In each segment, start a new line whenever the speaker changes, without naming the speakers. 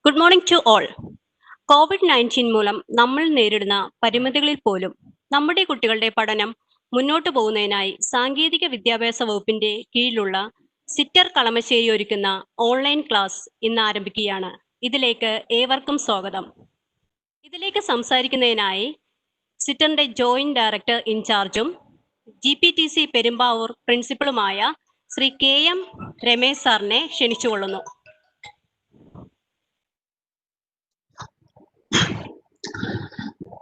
Good morning to all. കോവിഡ്-19 മൂലം നമ്മൾ നേരിടുന്ന പരിമിതികളിൽ പോലും നമ്മുടെ കുട്ടികളുടെ പഠനം മുന്നോട്ടു പോകുന്നതിനായി സാങ്കേതിക വിദ്യാഭ്യാസ വകുപ്പിന്റെ കീഴിലുള്ള സിറ്റർ കളമശ്ശേരി ഒരുക്കുന്ന ഓൺലൈൻ ക്ലാസ് ഇന്ന് ആരംഭിക്കുകയാണ്. ഇതിലേക്ക് ഏവർക്കും സ്വാഗതം. ഇതിലേക്ക് സംസാരിക്കുന്നതിനായി സിറ്ററിന്റെ ജോയിന്റ് ഡയറക്ടർ ഇൻചാർജും GPTC പെരുമ്പാവൂർ പ്രിൻസിപ്പളുമായ ശ്രീ KM രമേശ് സാറിനെ ക്ഷണിച്ചുകൊള്ളുന്നു.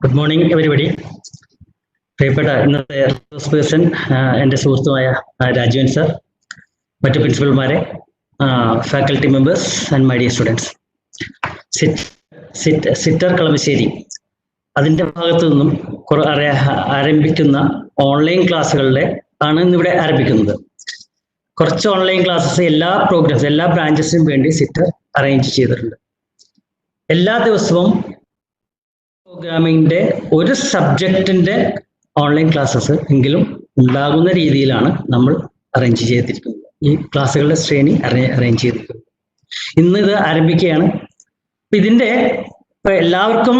Good morning everybody. പ്രിയപ്പെട്ട ഇന്നത്തെ റിസോഴ്സ് പേഴ്സൺ എൻ്റെ സുഹൃത്തുമായ രാജീവൻ സർ, മറ്റു പ്രിൻസിപ്പൽമാരെ, faculty members and my dear students. സിറ്റർ കളമശ്ശേരി അതിൻ്റെ ഭാഗത്തു നിന്നും ആരംഭിക്കുന്ന ഓൺലൈൻ ക്ലാസ്സുകളുടെ ആണ് ഇന്നിവിടെ ആരംഭിക്കുന്നത്. കുറച്ച് ഓൺലൈൻ ക്ലാസ്സസ് എല്ലാ പ്രോഗ്രാംസ് എല്ലാ ബ്രാഞ്ചസിനും വേണ്ടി സിറ്റർ അറേഞ്ച് ചെയ്തിട്ടുണ്ട്. എല്ലാ ദിവസവും പ്രോഗ്രാമിങ്ങിന്റെ ഒരു സബ്ജക്റ്റിന്റെ ഓൺലൈൻ ക്ലാസ്സസ് എങ്കിലും ഉണ്ടാകുന്ന രീതിയിലാണ് നമ്മൾ അറേഞ്ച് ചെയ്തിരിക്കുന്നത്. ഈ ക്ലാസ്സുകളുടെ ശ്രേണി അറേഞ്ച് ചെയ്തിരിക്കുന്നത്. ഇന്ന് ഇത് ആരംഭിക്കുകയാണ്. ഇതിന്റെ എല്ലാവർക്കും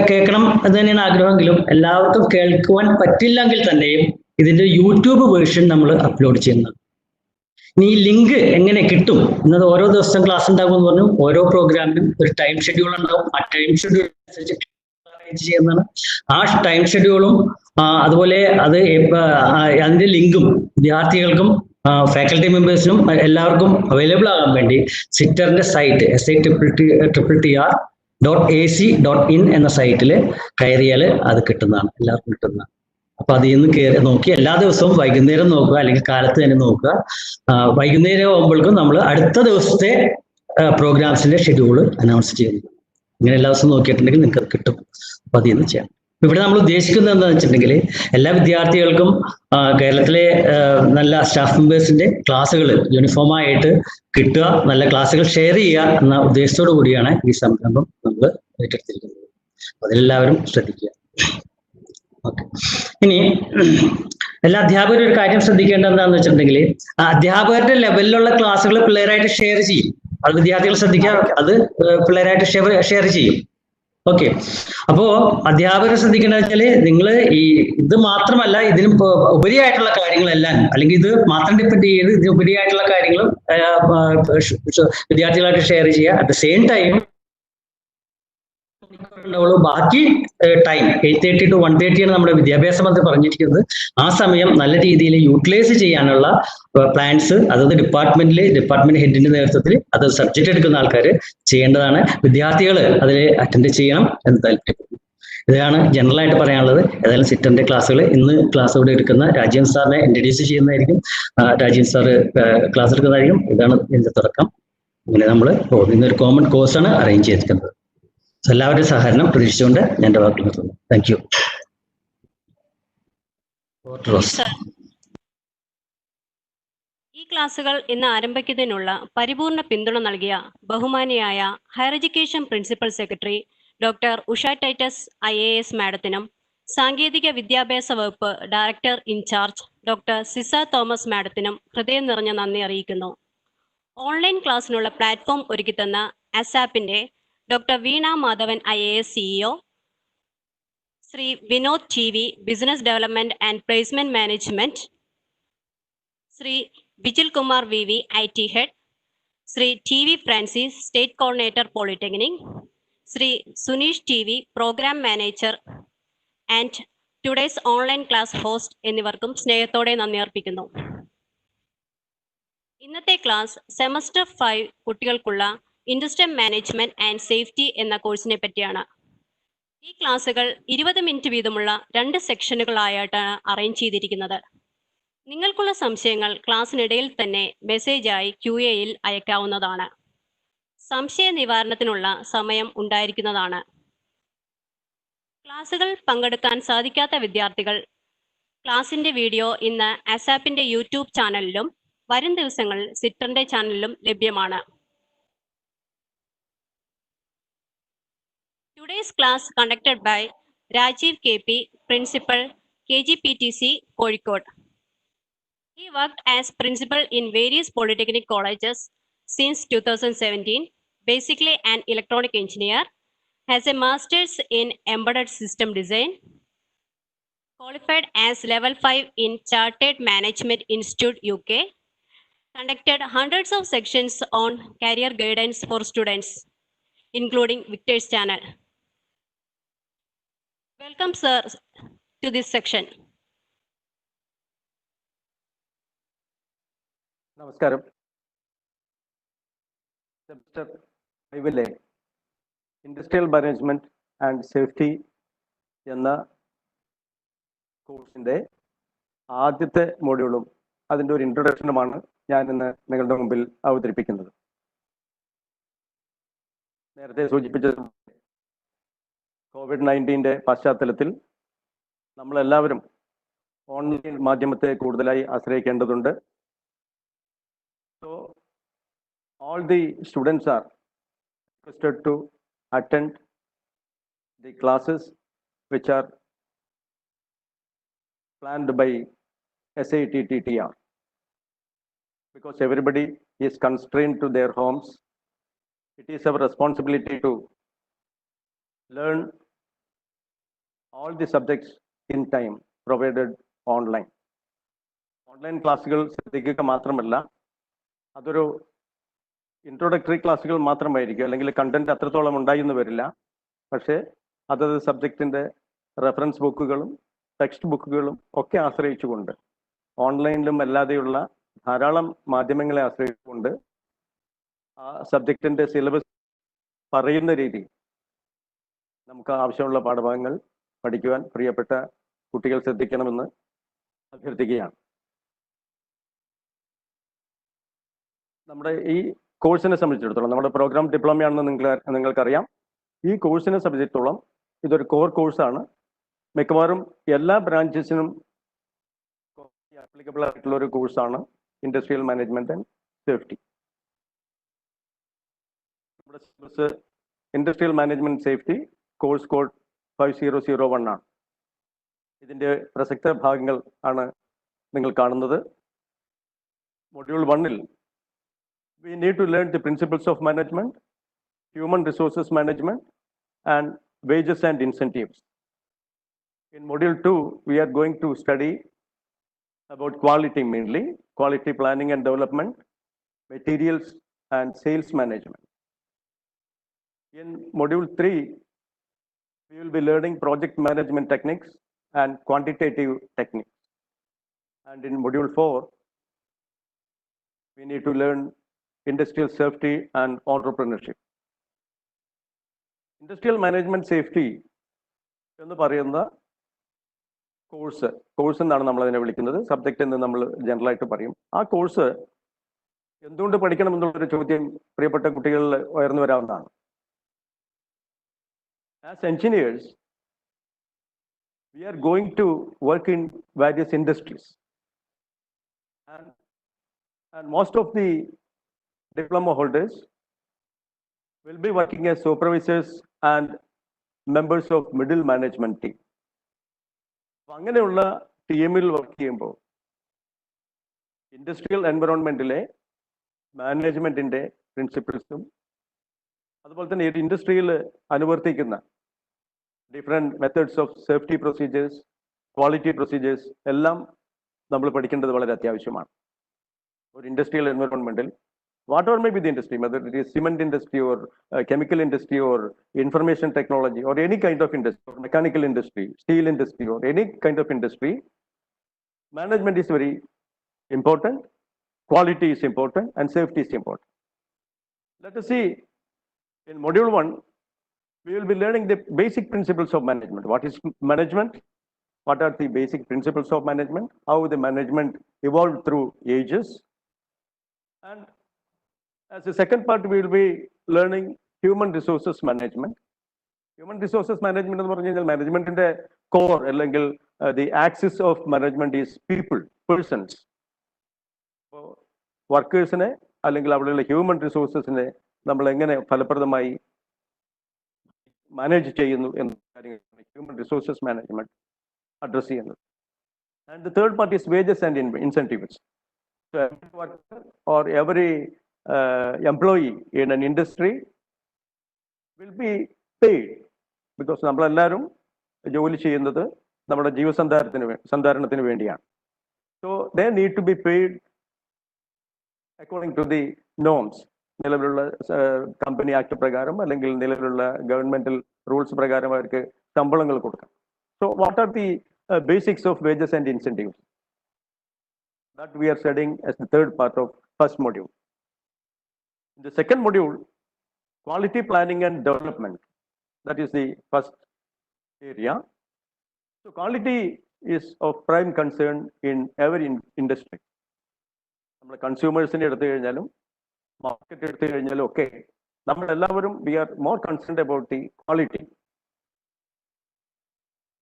കേൾക്കണം എന്ന് തന്നെയാണ് ആഗ്രഹമെങ്കിലും എല്ലാവർക്കും കേൾക്കുവാൻ പറ്റില്ലെങ്കിൽ തന്നെയും ഇതിന്റെ യൂട്യൂബ് വേർഷൻ നമ്മൾ അപ്ലോഡ് ചെയ്യുന്നത്. ഇനി ഈ ലിങ്ക് എങ്ങനെ കിട്ടും എന്നത് ഓരോ ദിവസം ക്ലാസ് ഉണ്ടാകും എന്ന് പറഞ്ഞു. ഓരോ പ്രോഗ്രാമിനും ഒരു ടൈം ഷെഡ്യൂൾ ഉണ്ടാവും. ആ ടൈം ഷെഡ്യൂൾ അനുസരിച്ച് ചെയ്യുന്നതാണ്. ആ ടൈം ഷെഡ്യൂളും അതുപോലെ അതിന്റെ ലിങ്കും വിദ്യാർത്ഥികൾക്കും ഫാക്കൽറ്റി മെമ്പേഴ്സിനും എല്ലാവർക്കും അവൈലബിൾ ആകാൻ വേണ്ടി സിറ്ററിന്റെ സൈറ്റ് SITTR.AC.in എന്ന സൈറ്റിൽ കയറിയാൽ അത് കിട്ടുന്നതാണ്, എല്ലാവർക്കും കിട്ടുന്നതാണ്. അപ്പൊ അതിൽ നിന്ന് കയറി നോക്കി എല്ലാ ദിവസവും വൈകുന്നേരം നോക്കുക, അല്ലെങ്കിൽ കാലത്ത് തന്നെ നോക്കുക. വൈകുന്നേരം ആകുമ്പോഴേക്കും നമ്മൾ അടുത്ത ദിവസത്തെ പ്രോഗ്രാംസിന്റെ ഷെഡ്യൂള് അനൗൺസ് ചെയ്യുന്നു. ഇങ്ങനെ എല്ലാ ദിവസവും നോക്കിയിട്ടുണ്ടെങ്കിൽ നിങ്ങൾക്ക് അത് കിട്ടും. അപ്പൊ അതിൽ നിന്ന് ചെയ്യാം. ഇവിടെ നമ്മൾ ഉദ്ദേശിക്കുന്നത് എന്താണെന്ന് വെച്ചിട്ടുണ്ടെങ്കിൽ എല്ലാ വിദ്യാർത്ഥികൾക്കും കേരളത്തിലെ നല്ല സ്റ്റാഫ് മെമ്പേഴ്സിന്റെ ക്ലാസ്സുകൾ യൂണിഫോമായിട്ട് കിട്ടുക, നല്ല ക്ലാസ്സുകൾ ഷെയർ ചെയ്യുക എന്ന ഉദ്ദേശത്തോടു കൂടിയാണ് ഈ സംരംഭം നമ്മൾ ഏറ്റെടുത്തിരിക്കുന്നത്. അതിലെല്ലാവരും ശ്രദ്ധിക്കുക. ഓക്കെ. ഇനി എല്ലാ അധ്യാപകരും ഒരു കാര്യം ശ്രദ്ധിക്കേണ്ടത് എന്താണെന്ന് വെച്ചിട്ടുണ്ടെങ്കിൽ അധ്യാപകരുടെ ലെവലിലുള്ള ക്ലാസ്സുകൾ പിള്ളേരായിട്ട് ഷെയർ ചെയ്യും. അത് വിദ്യാർത്ഥികൾ ശ്രദ്ധിക്കുക, അത് പിള്ളേരായിട്ട് ഷെയർ ചെയ്യും. ഓക്കെ. അപ്പോ അധ്യാപകർ ശ്രദ്ധിക്കേണ്ടത് വെച്ചാല് നിങ്ങൾ ഇത് മാത്രമല്ല, ഇതിന് ഉപരിയായിട്ടുള്ള കാര്യങ്ങളെല്ലാം, അല്ലെങ്കിൽ ഇത് മാത്രം ഡിപ്പെൻഡ് ചെയ്ത് ഇതിന് ഉപരിയായിട്ടുള്ള കാര്യങ്ങളും വിദ്യാർത്ഥികളായിട്ട് ഷെയർ ചെയ്യുക. അറ്റ് ദ സെയിം ടൈം ബാക്കി ടൈം 8:30 to 1:30 ആണ് നമ്മുടെ വിദ്യാഭ്യാസ മന്ത്രി പറഞ്ഞിരിക്കുന്നത്. ആ സമയം നല്ല രീതിയിൽ യൂട്ടിലൈസ് ചെയ്യാനുള്ള പ്ലാൻസ് അതത് ഡിപ്പാർട്ട്മെന്റ് ഹെഡിന്റെ നേതൃത്വത്തിൽ അത് സബ്ജക്ട് എടുക്കുന്ന ആൾക്കാർ ചെയ്യേണ്ടതാണ്. വിദ്യാർത്ഥികൾ അതിൽ അറ്റൻഡ് ചെയ്യണം എന്ന് താല്പര്യപ്പെടുന്നു. ഇതാണ് ജനറൽ ആയിട്ട് പറയാനുള്ളത്. ഏതായാലും സിറ്ററിന്റെ ക്ലാസ്സുകൾ ഇന്ന് ക്ലാസ് ഇവിടെ എടുക്കുന്ന രാജീവൻ സാറിനെ ഇൻട്രൊഡ്യൂസ് ചെയ്യുന്നതായിരിക്കും. രാജീവൻ സാറ് ക്ലാസ് എടുക്കുന്നതായിരിക്കും. ഇതാണ് ഇതിന്റെ തുടക്കം. ഇങ്ങനെ നമ്മൾ ഇന്നൊരു കോമൺ കോഴ്സാണ് അറേഞ്ച് ചെയ്തിരിക്കുന്നത്. എല്ലാവരുടെയും സഹകരണം പ്രതീക്ഷിച്ചുകൊണ്ട് ഞാൻ എൻ്റെ വാക്കുകൾ നിർത്തുന്നു. Thank you.
ഈ ക്ലാസുകൾ ഇന്ന് ആരംഭിക്കുന്നതിനുള്ള പരിപൂർണ പിന്തുണ നൽകിയ ബഹുമാനിയായ higher education principal secretary doctor Usha Titus IAS മാഡത്തിനും സാങ്കേതിക വിദ്യാഭ്യാസ വകുപ്പ് director in charge doctor Sisa Thomas മാഡത്തിനും ഹൃദയം നിറഞ്ഞ നന്ദി അറിയിക്കുന്നു. ഓൺലൈൻ ക്ലാസ്സിനുള്ള പ്ലാറ്റ്ഫോം ഒരുക്കിത്തന്ന ASAPന്റെ doctor Veena Madhavan IAS CEO, Shri Vinod TV business development and placement management, Shri Bijil Kumar VV IT head, Shri TV Francis state coordinator polytechnic, Shri Suneesh TV programme manager and today's online class host എന്നിവർക്കും സ്നേഹത്തോടെ നന്ദി അർപ്പിക്കുന്നു. ഇന്നത്തെ ക്ലാസ് സെമസ്റ്റർ 5 കുട്ടികൾക്കുള്ള ഇൻഡസ്ട്രിയൽ മാനേജ്മെന്റ് ആൻഡ് സേഫ്റ്റി എന്ന കോഴ്സിനെ പറ്റിയാണ്. ഈ ക്ലാസ്സുകൾ 20 മിനിറ്റ് വീതമുള്ള 2 സെക്ഷനുകളായിട്ടാണ് അറേഞ്ച് ചെയ്തിരിക്കുന്നത്. നിങ്ങൾക്കുള്ള സംശയങ്ങൾ ക്ലാസ്സിനിടയിൽ തന്നെ മെസ്സേജായി QAയിൽ അയക്കാവുന്നതാണ്. സംശയ നിവാരണത്തിനുള്ള സമയം ഉണ്ടായിരിക്കുന്നതാണ്. ക്ലാസ്സുകൾ പങ്കെടുക്കാൻ സാധിക്കാത്ത വിദ്യാർത്ഥികൾ ക്ലാസിന്റെ വീഡിയോ ഇന്ന് ASAPന്റെ യൂട്യൂബ് ചാനലിലും വരും ദിവസങ്ങളിൽ സിറ്ററിന്റെ ചാനലിലും ലഭ്യമാണ്. Today's class conducted by Rajiv KP, Principal, KGPTC, Kozhikode. He worked as principal in various polytechnic colleges since 2017 basically an electronic engineer, has a master's in embedded system design, qualified as level 5 in Chartered Management Institute UK, conducted hundreds of sections on career guidance for students, including Victor's channel. Welcome, sir, to this section.
നമസ്കാരം. Semester 5-ലെ industrial management and safety എന്ന കോഴ്സിൻ്റെ ആദ്യത്തെ മൊഡ്യൂളും അതിൻ്റെ ഒരു ഇൻട്രൊഡക്ഷനുമാണ് ഞാൻ ഇന്ന് നിങ്ങളുടെ മുമ്പിൽ അവതരിപ്പിക്കുന്നത്. നേരത്തെ സൂചിപ്പിച്ചത് COVID-19 പശ്ചാത്തലത്തിൽ നമ്മളെല്ലാവരും ഓൺലൈൻ മാധ്യമത്തെ കൂടുതലായി ആശ്രയിക്കേണ്ടതുണ്ട്. So all the students are requested to attend the classes which are planned by SITTTR, because everybody is constrained to their homes. It is our responsibility to learn all the subjects in time provided online. Online ക്ലാസ്സുകൾ ശ്രദ്ധിക്കുക മാത്രമല്ല, അതൊരു introductory ക്ലാസ്സുകൾ മാത്രമായിരിക്കും, അല്ലെങ്കിൽ content അത്രത്തോളം ഉണ്ടായിന്ന് വരില്ല. പക്ഷേ അതത് സബ്ജക്റ്റിൻ്റെ റെഫറൻസ് ബുക്കുകളും ടെക്സ്റ്റ് ബുക്കുകളും ഒക്കെ ആശ്രയിച്ചുകൊണ്ട്, ഓൺലൈനിലും അല്ലാതെയുള്ള ധാരാളം മാധ്യമങ്ങളെ ആശ്രയിച്ചുകൊണ്ട് ആ സബ്ജക്റ്റിൻ്റെ സിലബസ് പറയുന്ന രീതി നമുക്ക് ആവശ്യമുള്ള പാഠഭാഗങ്ങൾ പഠിക്കുവാൻ പ്രിയപ്പെട്ട കുട്ടികൾ ശ്രദ്ധിക്കണമെന്ന് അഭ്യർത്ഥിക്കുകയാണ്. നമ്മുടെ ഈ കോഴ്സിനെ സംബന്ധിച്ചിടത്തോളം, നമ്മുടെ പ്രോഗ്രാം ഡിപ്ലോമയാണെന്ന് നിങ്ങൾക്കറിയാം. ഈ കോഴ്സിനെ സംബന്ധിച്ചിടത്തോളം ഇതൊരു കോർ കോഴ്സാണ്. മിക്കവാറും എല്ലാ ബ്രാഞ്ചസിനും ആപ്ലിക്കബിൾ ആയിട്ടുള്ള ഒരു കോഴ്സാണ് ഇൻഡസ്ട്രിയൽ മാനേജ്മെന്റ് ആൻഡ് സേഫ്റ്റി. നമ്മുടെ syllabus industrial management safety course code 5001 ആണ്. ഇതിൻ്റെ പ്രസക്ത ഭാഗങ്ങൾ ആണ് നിങ്ങൾ കാണുന്നത്. മൊഡ്യൂൾ 1-ൽ we need to learn the principles of management, human resources management, and wages and incentives. In module 2, we are going to study about quality, mainly quality planning and development, materials and sales management. In module 3, we will be learning project management techniques and quantitative techniques. And in module 4, we need to learn industrial safety and entrepreneurship. Industrial management safety എന്ന് പറയുന്ന course എന്നാണ് നമ്മൾ അതിനെ വിളിക്കുന്നത്. Subject എന്ന് നമ്മൾ ജനറലായിട്ട് പറയും. ആ കോഴ്സ് എന്തുകൊണ്ട് പഠിക്കണം എന്നുള്ളൊരു ചോദ്യം പ്രിയപ്പെട്ട കുട്ടികളിൽ ഉയർന്നു വരാവുന്നതാണ്. As engineers, we are going to work in various industries, and most of the diploma holders will be working as supervisors and members of middle management team. അങ്ങനെയുള്ള ടീമിൽ വർക്ക് ചെയ്യുമ്പോൾ ഇൻഡസ്ട്രിയൽ എൻവറോൺമെന്റിലെ മാനേജ്മെന്റിന്റെ പ്രിൻസിപ്പിൾസും അതുപോലെ തന്നെ ഈ ഇൻഡസ്ട്രിയിൽ അനുവർത്തിക്കുന്ന different methods of safety procedures, quality procedures എല്ലാം നമ്മൾ പഠിക്കേണ്ടത് വളരെ അത്യാവശ്യമാണ്. ഒരു ഇൻഡസ്ട്രിയൽ എൻവറോൺമെന്റിൽ whatever may be the industry, whether it is cement industry or chemical industry or information technology or any kind of industry, or mechanical industry, steel industry or any kind of industry, management is very important, quality is important, and safety is important. Let us see, in module 1, we will be learning the basic principles of management. What is management? What are the basic principles of management? How the management evolved through ages? And as a second part, we will be learning human resources management. Human resources management എന്ന് പറഞ്ഞു കഴിഞ്ഞാൽ മാനേജ്മെന്റിന്റെ core അല്ലെങ്കിൽ the axis of management is people, persons. അപ്പോൾ വർക്കേഴ്സിനെ അല്ലെങ്കിൽ അവിടെയുള്ള human റിസോഴ്സസിനെ നമ്മൾ എങ്ങനെ ഫലപ്രദമായി മാനേജ് ചെയ്യുന്നു എന്ന കാര്യങ്ങൾ ഹ്യൂമൻ റിസോഴ്സസ് മാനേജ്മെന്റ് അഡ്രസ് ചെയ്യുന്നത്. And the third part is wages and incentives. So every worker or every employee in an industry will be paid because നമ്മളെല്ലാവരും ജോലി ചെയ്യുന്നത് നമ്മുടെ ജീവസന്ധാരണത്തിന് വേണ്ടിയാണ്. So they need to be paid according to the norms. നിലവിലുള്ള company act പ്രകാരം അല്ലെങ്കിൽ നിലവിലുള്ള governmental rules പ്രകാരം അവർക്ക് ശമ്പളങ്ങൾ കൊടുക്കാം. So what are the basics of wages and incentives? That we are studying as the third part of first module. In the second module, quality planning and development. That is the first area. So quality is of prime concern in every industry. നമ്മുടെ കൺസ്യൂമേഴ്സിനെ എടുത്തു കഴിഞ്ഞാലും market എടുത്തു കഴിഞ്ഞാലും ഒക്കെ നമ്മളെല്ലാവരും we are more concerned about the quality.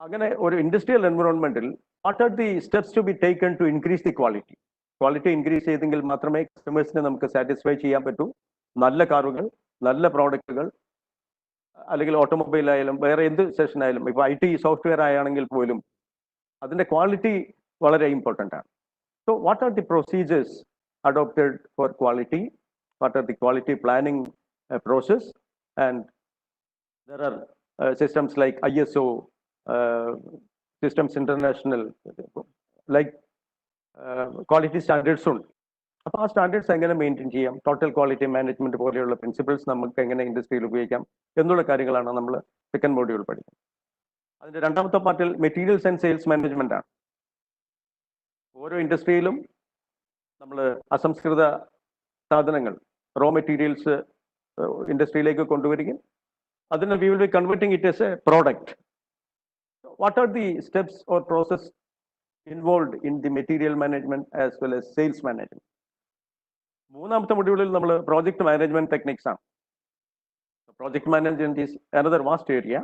അങ്ങനെ ഒരു industrial എൻവറോൺമെന്റിൽ what are the steps to be taken to increase the quality? Quality increase ചെയ്തെങ്കിൽ മാത്രമേ കസ്റ്റമേഴ്സിനെ നമുക്ക് സാറ്റിസ്ഫൈ ചെയ്യാൻ പറ്റൂ. നല്ല കാറുകൾ, നല്ല പ്രോഡക്റ്റുകൾ, അല്ലെങ്കിൽ ഓട്ടോമൊബൈൽ ആയാലും വേറെ എന്ത് സെഷൻ ആയാലും, ഇപ്പോൾ IT സോഫ്റ്റ്വെയർ ആയാണെങ്കിൽ പോലും അതിൻ്റെ ക്വാളിറ്റി വളരെ ഇമ്പോർട്ടൻ്റ് ആണ്. So what are the procedures adopted for quality? What are the quality planning process? And there are systems like ISO, systems international, like quality standards ഉണ്ട്. അപ്പോൾ ആ സ്റ്റാൻഡേർഡ്സ് എങ്ങനെ മെയിൻറ്റെയിൻ ചെയ്യാം, total quality management പോലെയുള്ള principles നമുക്ക് എങ്ങനെ ഇൻഡസ്ട്രിയിൽ ഉപയോഗിക്കാം എന്നുള്ള കാര്യങ്ങളാണ് നമ്മൾ സെക്കൻഡ് മോഡ്യൂൾ പഠിക്കുന്നത്. അതിൻ്റെ രണ്ടാമത്തെ പാർട്ടിൽ മെറ്റീരിയൽസ് ആൻഡ് സെയിൽസ് മാനേജ്മെന്റ് ആണ്. ഓരോ ഇൻഡസ്ട്രിയിലും നമ്മൾ അസംസ്കൃത സാധനങ്ങൾ, റോ മെറ്റീരിയൽസ് ഇൻഡസ്ട്രിയിലേക്ക് കൊണ്ടുവരികയും അതിന് we will be converting it as a product. What are the steps or process involve in the material management as well as sales management. മൂന്നാമത്തെ മൊഡ്യൂളിൽ നമ്മൾ പ്രോജക്ട് മാനേജ്മെന്റ് ടെക്നിക്സ് ആണ്. Project management is another vast area.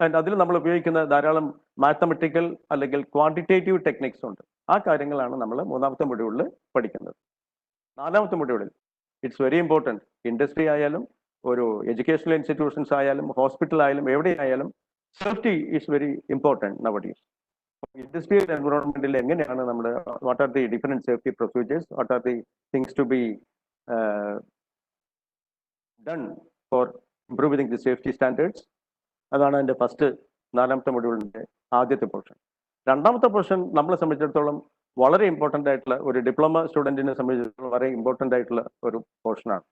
And അതിൽ നമ്മൾ ഉപയോഗിക്കുന്ന ധാരാളം mathematical അല്ലെങ്കിൽ quantitative techniques ഉണ്ട്. ആ കാര്യങ്ങളാണ് നമ്മൾ മൂന്നാമത്തെ മൊഡ്യൂളിൽ പഠിക്കുന്നത്. നാലാമത്തെ മൊഡ്യൂളിൽ ഇറ്റ്സ് വെരി ഇമ്പോർട്ടൻറ്റ്. ഇൻഡസ്ട്രി ആയാലും ഒരു എഡ്യൂക്കേഷണൽ ഇൻസ്റ്റിറ്റ്യൂഷൻസ് ആയാലും ഹോസ്പിറ്റൽ ആയാലും എവിടെയായാലും safety is very important nowadays. Industrial എൻവറോൺമെന്റിൽ എങ്ങനെയാണ് നമ്മുടെ what are the different safety procedures, what are the things to be done for improving the safety standards. അതാണ് എൻ്റെ ഫസ്റ്റ് നാലാമത്തെ മൊഡ്യൂളിൻ്റെ ആദ്യത്തെ പോർഷൻ. രണ്ടാമത്തെ പോർഷൻ നമ്മളെ സംബന്ധിച്ചിടത്തോളം വളരെ ഇമ്പോർട്ടൻ്റ് ആയിട്ടുള്ള, ഒരു ഡിപ്ലോമ സ്റ്റുഡൻറ്റിനെ സംബന്ധിച്ചിടത്തോളം വളരെ ഇമ്പോർട്ടൻ്റ് ആയിട്ടുള്ള ഒരു പോർഷനാണ്.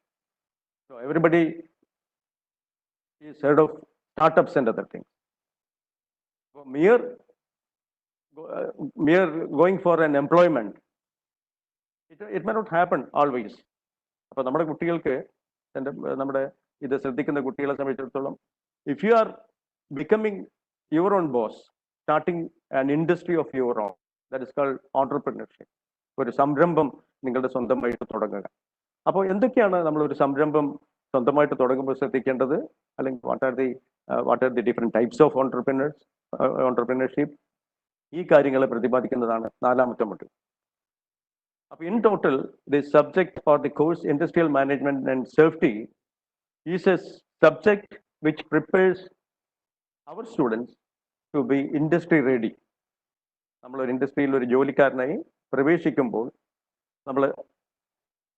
So everybody is head of startups and other things. mere going for an employment, it may not happen always. അപ്പോൾ നമ്മുടെ കുട്ടികൾക്ക്, നമ്മുടെ ഇത് ശ്രദ്ധിക്കുന്ന കുട്ടികളെ സംബന്ധിച്ചിടത്തോളം, if you are becoming your own boss, starting an industry of your own, that is called entrepreneurship. ഒരു സംരംഭം നിങ്ങളുടെ സ്വന്തമായിട്ട് തുടങ്ങുക. അപ്പോൾ എന്തൊക്കെയാണ് നമ്മൾ ഒരു സംരംഭം സ്വന്തമായിട്ട് തുടങ്ങുമ്പോൾ ശ്രദ്ധിക്കേണ്ടത്, അല്ലെങ്കിൽ what are the different types of entrepreneurship, ഈ കാര്യങ്ങളെ പ്രതിപാദിക്കുന്നതാണ് നാലാമത്തെ മൊഡ്യൂൾ. അപ്പോൾ in total the subject or the course industrial management and safety is a subject which prepares our students to be industry ready. നമ്മളൊരു ഇൻഡസ്ട്രിയിൽ ഒരു ജോലിക്കാരനായി പ്രവേശിക്കുമ്പോൾ നമ്മൾ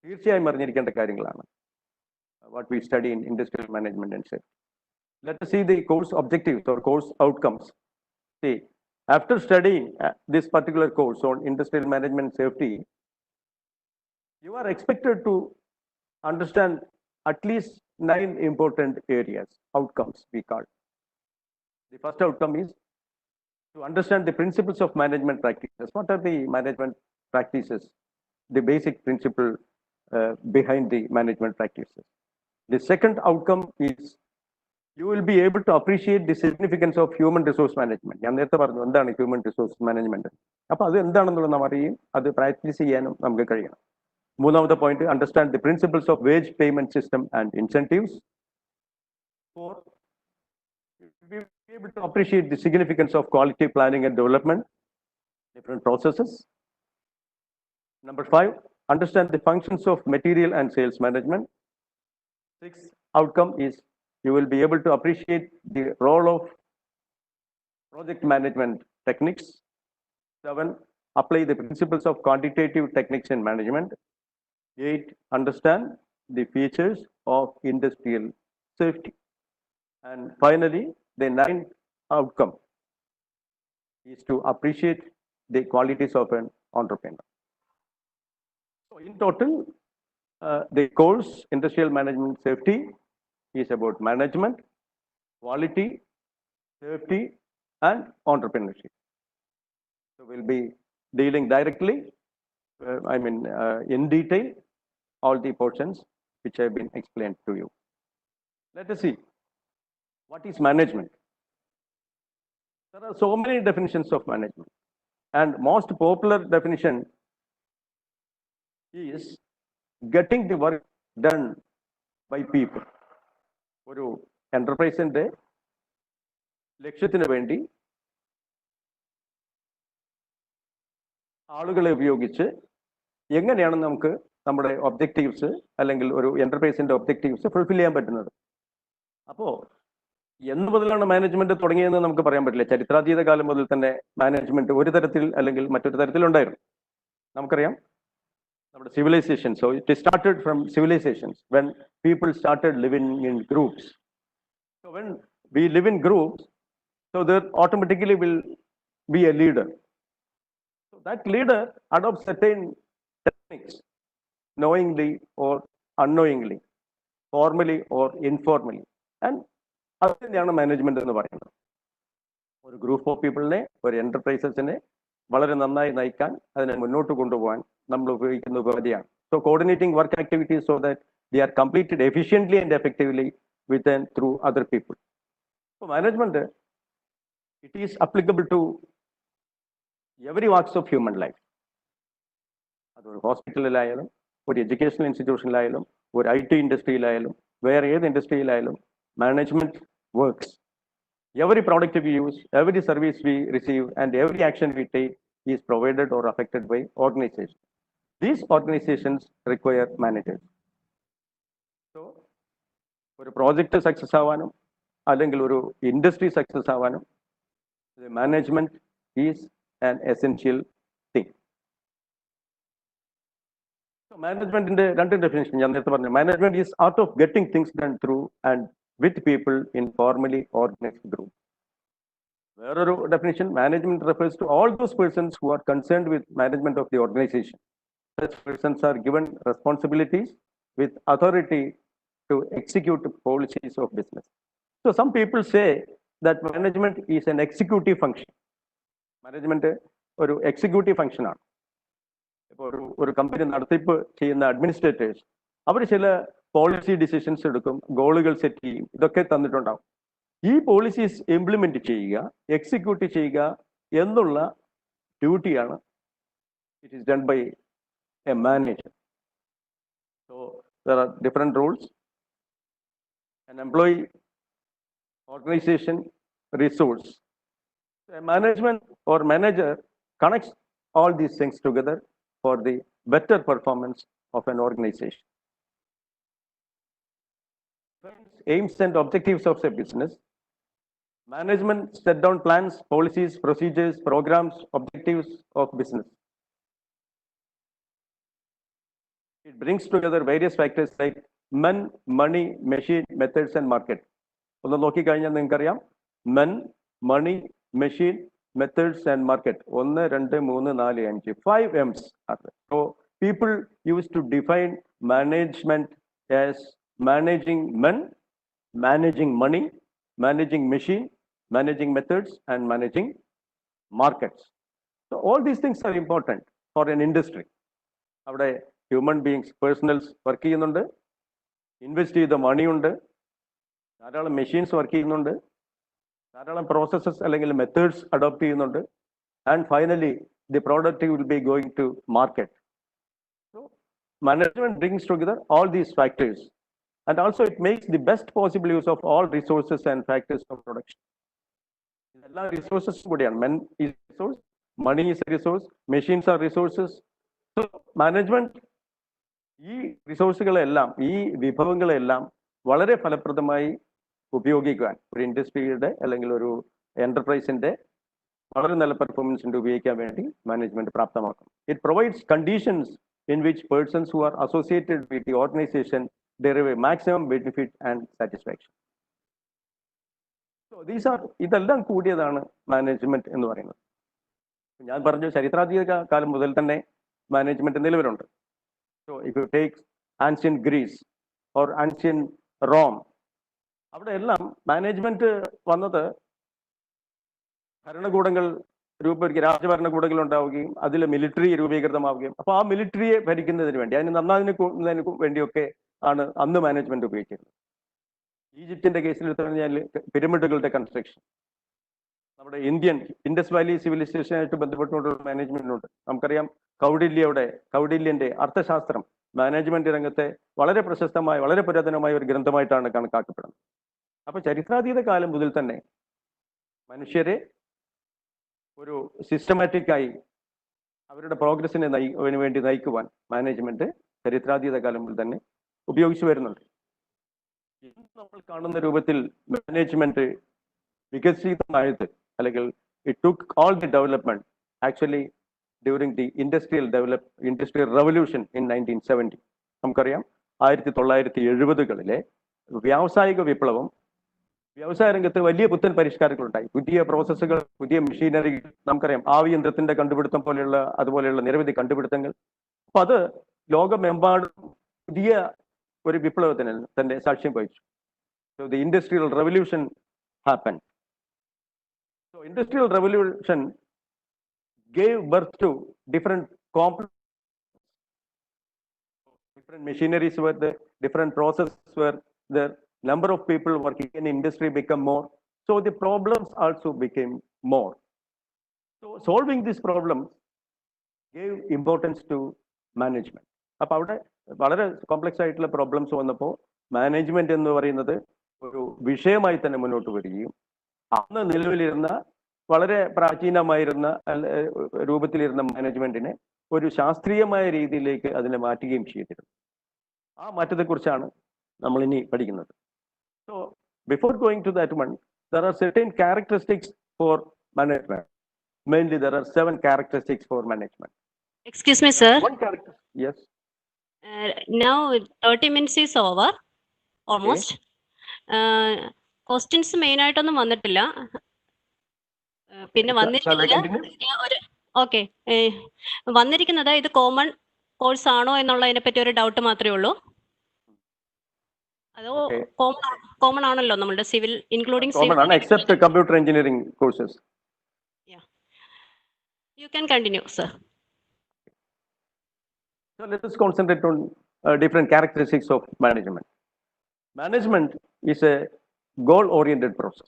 തീർച്ചയായും അറിഞ്ഞിരിക്കേണ്ട കാര്യങ്ങളാണ് what we study in industrial management and safety. Let us see the course objectives or course outcomes. See, after studying this particular course on industrial management safety, you are expected to understand at least 9 important areas, outcomes we call. The first outcome is to understand the principles of management practices. What are the management practices? The basic principle behind the management practices. The second outcome is you will be able to appreciate the significance of human resource management. ഞാൻ നേരത്തെ പറഞ്ഞു എന്താണ് human resource management. അപ്പോൾ അത് എന്താണെന്നുള്ളത് നാം അറിയും, അത് പ്രാക്ടീസ് ചെയ്യാനും നമുക്ക് കഴിയണം. മൂന്നാമത്തെ point, understand the principles of wage payment system and incentives. Four, we will be able to appreciate the significance of quality planning and development, different processes. Number 5, understand the functions of material and sales management. 6th outcome is you will be able to appreciate the role of project management techniques. 7, apply the principles of quantitative techniques in management. 8, understand the features of industrial safety. And finally, the ninth outcome is to appreciate the qualities of an entrepreneur. So in total, the course Industrial Management Safety is about management, quality, safety, and entrepreneurship. So we'll be dealing directly, in detail, all the portions which have been explained to you. Let us see, what is management? There are so many definitions of management, and most popular definition is getting the work done by people. ഒരു എന്റർപ്രൈസിന്റെ ലക്ഷ്യത്തിന് വേണ്ടി ആളുകളെ ഉപയോഗിച്ച് എങ്ങനെയാണ് നമുക്ക് നമ്മുടെ objectives അല്ലെങ്കിൽ ഒരു എന്റർപ്രൈസിന്റെ ഒബ്ജക്റ്റീവ്സ് ഫുൾഫിൽ ചെയ്യാൻ പറ്റുന്നത്. അപ്പോൾ എന്ന് മുതലാണ് മാനേജ്മെന്റ് തുടങ്ങിയതെന്ന് നമുക്ക് പറയാൻ പറ്റില്ല. ചരിത്രാതീത കാലം മുതൽ തന്നെ മാനേജ്മെന്റ് ഒരു തരത്തിൽ അല്ലെങ്കിൽ മറ്റൊരു തരത്തിലുണ്ടായിരുന്നു. നമുക്കറിയാം നമ്മുടെ civilization. So it started from civilizations when people started living in groups. So when we live in groups, so there automatically will be a leader. So that leader adopts certain techniques, knowingly or unknowingly, formally or informally. And അത് തന്നെയാണ് management എന്ന് പറയുന്നത്. ഒരു group of പീപ്പിളിനെ, ഒരു എന്റർപ്രൈസസിനെ വളരെ നന്നായി നയിക്കാൻ, അതിനെ മുന്നോട്ട് കൊണ്ടുപോകാൻ നമ്മൾ ഉപയോഗിക്കുന്ന ഉപാധിയാണ്. So coordinating work activities so that they are completed efficiently and effectively with and through other people. So management, it is applicable to every walks of human life. അതൊരു ഹോസ്പിറ്റലിലായാലും, ഒരു എഡ്യൂക്കേഷണൽ ഇൻസ്റ്റിറ്റ്യൂഷനിലായാലും, ഒരു IT ഇൻഡസ്ട്രിയിലായാലും, വേറെ ഏത് ഇൻഡസ്ട്രിയിലായാലും management works. Every product we use, every service we receive, and every action we take is provided or affected by organizations. These organizations require managers. So, ഒരു project success ആവാനും അല്ലെങ്കിൽ ഒരു industry success ആവാനും management is an essential thing. മാനേജ്മെന്റിന്റെ രണ്ട് definition ഞാൻ നേരത്തെ പറഞ്ഞു. Management is art of getting things done through and with people in formally organized group. Another definition, management refers to all those persons who are concerned with management of the organization. Such persons are given responsibilities with authority to execute policies of business. So some people say that management is an executive function. Management ഒരു executive function ആണ്. ഇപ്പോൾ ഒരു company നടത്തിപ്പ് ചെയ്യുന്ന administrators അവർ ചില policy decisions എടുക്കും, ഗോളുകൾ set ചെയ്യും, ഇതൊക്കെ തന്നിട്ടുണ്ടാവും. ഈ പോളിസീസ് ഇംപ്ലിമെന്റ് ചെയ്യുക, എക്സിക്യൂട്ട് ചെയ്യുക എന്നുള്ള ഡ്യൂട്ടിയാണ് it is done by a manager. So there are different rules. an employee, organization, resource. A management or manager connects all these things together for the better performance of an organization. Aims and objectives of a business. Management set down plans, policies, procedures, programs, objectives of business. It brings together various factors like men, money, machine, methods, and market. ഒന്ന് നോക്കിക്കഴിഞ്ഞാൽ നിങ്ങൾക്കറിയാം, men, money, machine, methods, and market. 1, 2, 3, 4, 5. 5 M's are there. So people used to define management as managing men, managing money, managing machine, managing methods, and managing markets. So all these things are important for an industry. അവിടെ human beings, personnels work ചെയ്യുന്നുണ്ട്, invest ചെയ്ത മണി ഉണ്ട്, ധാരാളം machines work ചെയ്യുന്നുണ്ട്, ധാരാളം processes അല്ലെങ്കിൽ methods adopt ചെയ്യുന്നുണ്ട്, and finally the product will be going to market. So management brings together all these factors, and also it makes the best possible use of all resources and factors of production. എല്ലാ റിസോഴ്സസും കൂടിയാണ്. men is resource, money is a resource, machines are resources. So management ഈ റിസോഴ്സുകളെല്ലാം, ഈ വിഭവങ്ങളെല്ലാം വളരെ ഫലപ്രദമായി ഉപയോഗിക്കാൻ ഒരു ഇൻഡസ്ട്രിയുടെ അല്ലെങ്കിൽ ഒരു എന്റർപ്രൈസിന്റെ വളരെ നല്ല പെർഫോമൻസിന്റെ ഉപയോഗിക്കാൻ വേണ്ടി മാനേജ്മെന്റ് പ്രാപ്തമാക്കും. It provides conditions in which persons who are associated with the organization derive a maximum benefit and satisfaction. So these are ഇതെല്ലാം കൂടിയതാണ് മാനേജ്മെന്റ് എന്ന് പറയുന്നത്. ഞാൻ പറഞ്ഞു ചരിത്രാതീത കാലം മുതൽ തന്നെ മാനേജ്മെന്റ് നിലവിലുണ്ട്. So if you take ancient Greece or ancient Rome, അവിടെ എല്ലാം മാനേജ്മെന്റ് വന്നത് ഭരണകൂടങ്ങൾ രാജഭരണകൂടങ്ങൾ ഉണ്ടാവുകയും അതിൽ മിലിറ്ററി രൂപീകൃതമാവുകയും, അപ്പോൾ ആ മിലിറ്ററിയെ ഭരിക്കുന്നതിന് വേണ്ടി, അതിന് നന്നാതിന് വേണ്ടിയൊക്കെ ആണ് അന്ന് മാനേജ്മെന്റ് ഉപയോഗിക്കുന്നത്. ഈജിപ്തിന്റെ കേസിൽ എടുത്തു കഴിഞ്ഞാൽ പിരമിഡുകളുടെ കൺസ്ട്രക്ഷൻ, നമ്മുടെ ഇൻഡസ് വാലി സിവിലൈസേഷനായിട്ട് ബന്ധപ്പെട്ടുകൊണ്ടുള്ള മാനേജ്മെന്റിനുണ്ട്. നമുക്കറിയാം കൗടില്യന്റെ അർത്ഥശാസ്ത്രം മാനേജ്മെന്റ് രംഗത്തെ വളരെ പ്രശസ്തമായ, വളരെ പുരാതനമായ ഒരു ഗ്രന്ഥമായിട്ടാണ് കണക്കാക്കപ്പെടുന്നത്. അപ്പൊ ചരിത്രാതീത കാലം മുതൽ തന്നെ മനുഷ്യരെ ഒരു സിസ്റ്റമാറ്റിക് ആയി അവരുടെ പ്രോഗ്രസിനെ വേണ്ടി നയിക്കുവാൻ മാനേജ്മെന്റ് ചരിത്രാതീത കാലം മുതൽ തന്നെ ഉപയോഗിച്ചു വരുന്നുണ്ട്. ഇന്ന് നമ്മൾ കാണുന്ന രൂപത്തിൽ മാനേജ്മെന്റ് വികസിതമായത്, അല്ലെങ്കിൽ it took all the development actually during the industrial revolution in 1970. നമുക്കറിയാം 1970-കളിലെ വ്യാവസായിക വിപ്ലവം, വ്യവസായ രംഗത്ത് വലിയ പുത്തൻ പരിഷ്കാരങ്ങൾ ഉണ്ടായി. പുതിയ പ്രോസസ്സുകൾ, പുതിയ മെഷീനറി, നമുക്കറിയാം ആവിയന്ത്രത്തിന്റെ കണ്ടുപിടുത്തം അതുപോലെയുള്ള നിരവധി കണ്ടുപിടുത്തങ്ങൾ. അപ്പൊ അത് ലോകമെമ്പാടും പുതിയ ഒരു വിപ്ലവത്തിന് തന്നെ സാക്ഷ്യം വഹിച്ചു. So the industrial revolution happened. So industrial revolution gave birth to different machineries were there, different processes were there, number of people working in industry become more, so the problems also became more. So solving these problems gave importance to management. അപ്പൊ അവിടെ വളരെ complex ആയിട്ടുള്ള problems വന്നപ്പോൾ management എന്ന് പറയുന്നത് ഒരു വിഷയമായി തന്നെ മുന്നോട്ട് വരികയും അന്ന് നിലവിലിരുന്ന വളരെ പ്രാചീനമായിരുന്ന രൂപത്തിലിരുന്ന മാനേജ്മെന്റിനെ ഒരു ശാസ്ത്രീയമായ രീതിയിലേക്ക് അതിനെ മാറ്റുകയും ചെയ്തിരുന്നു. ആ മാറ്റത്തെക്കുറിച്ചാണ് നമ്മൾ ഇനി പഠിക്കുന്നത്. So before going to that one, there are certain characteristics for management. Mainly there are 7 characteristics for management.
Excuse me, sir.
One character, yes.
Now 30 minutes is over almost. Questions main ആയിട്ടൊന്നും വന്നിട്ടില്ല. പിന്നെ വന്നിരിക്കുന്നത് ഇത് common course ആണോ എന്നുള്ളതിനെ പറ്റി ഒരു doubt മാത്രമേ ഉള്ളൂ. അതോ കോമൺ ആണല്ലോ നമ്മളുടെ സിവിൽ, ഇൻക്ലൂഡിംഗ്
common ആണ് except computer engineering courses.
Yeah, you can continue, sir.
So let us concentrate on different characteristics of management. Management is a goal oriented process.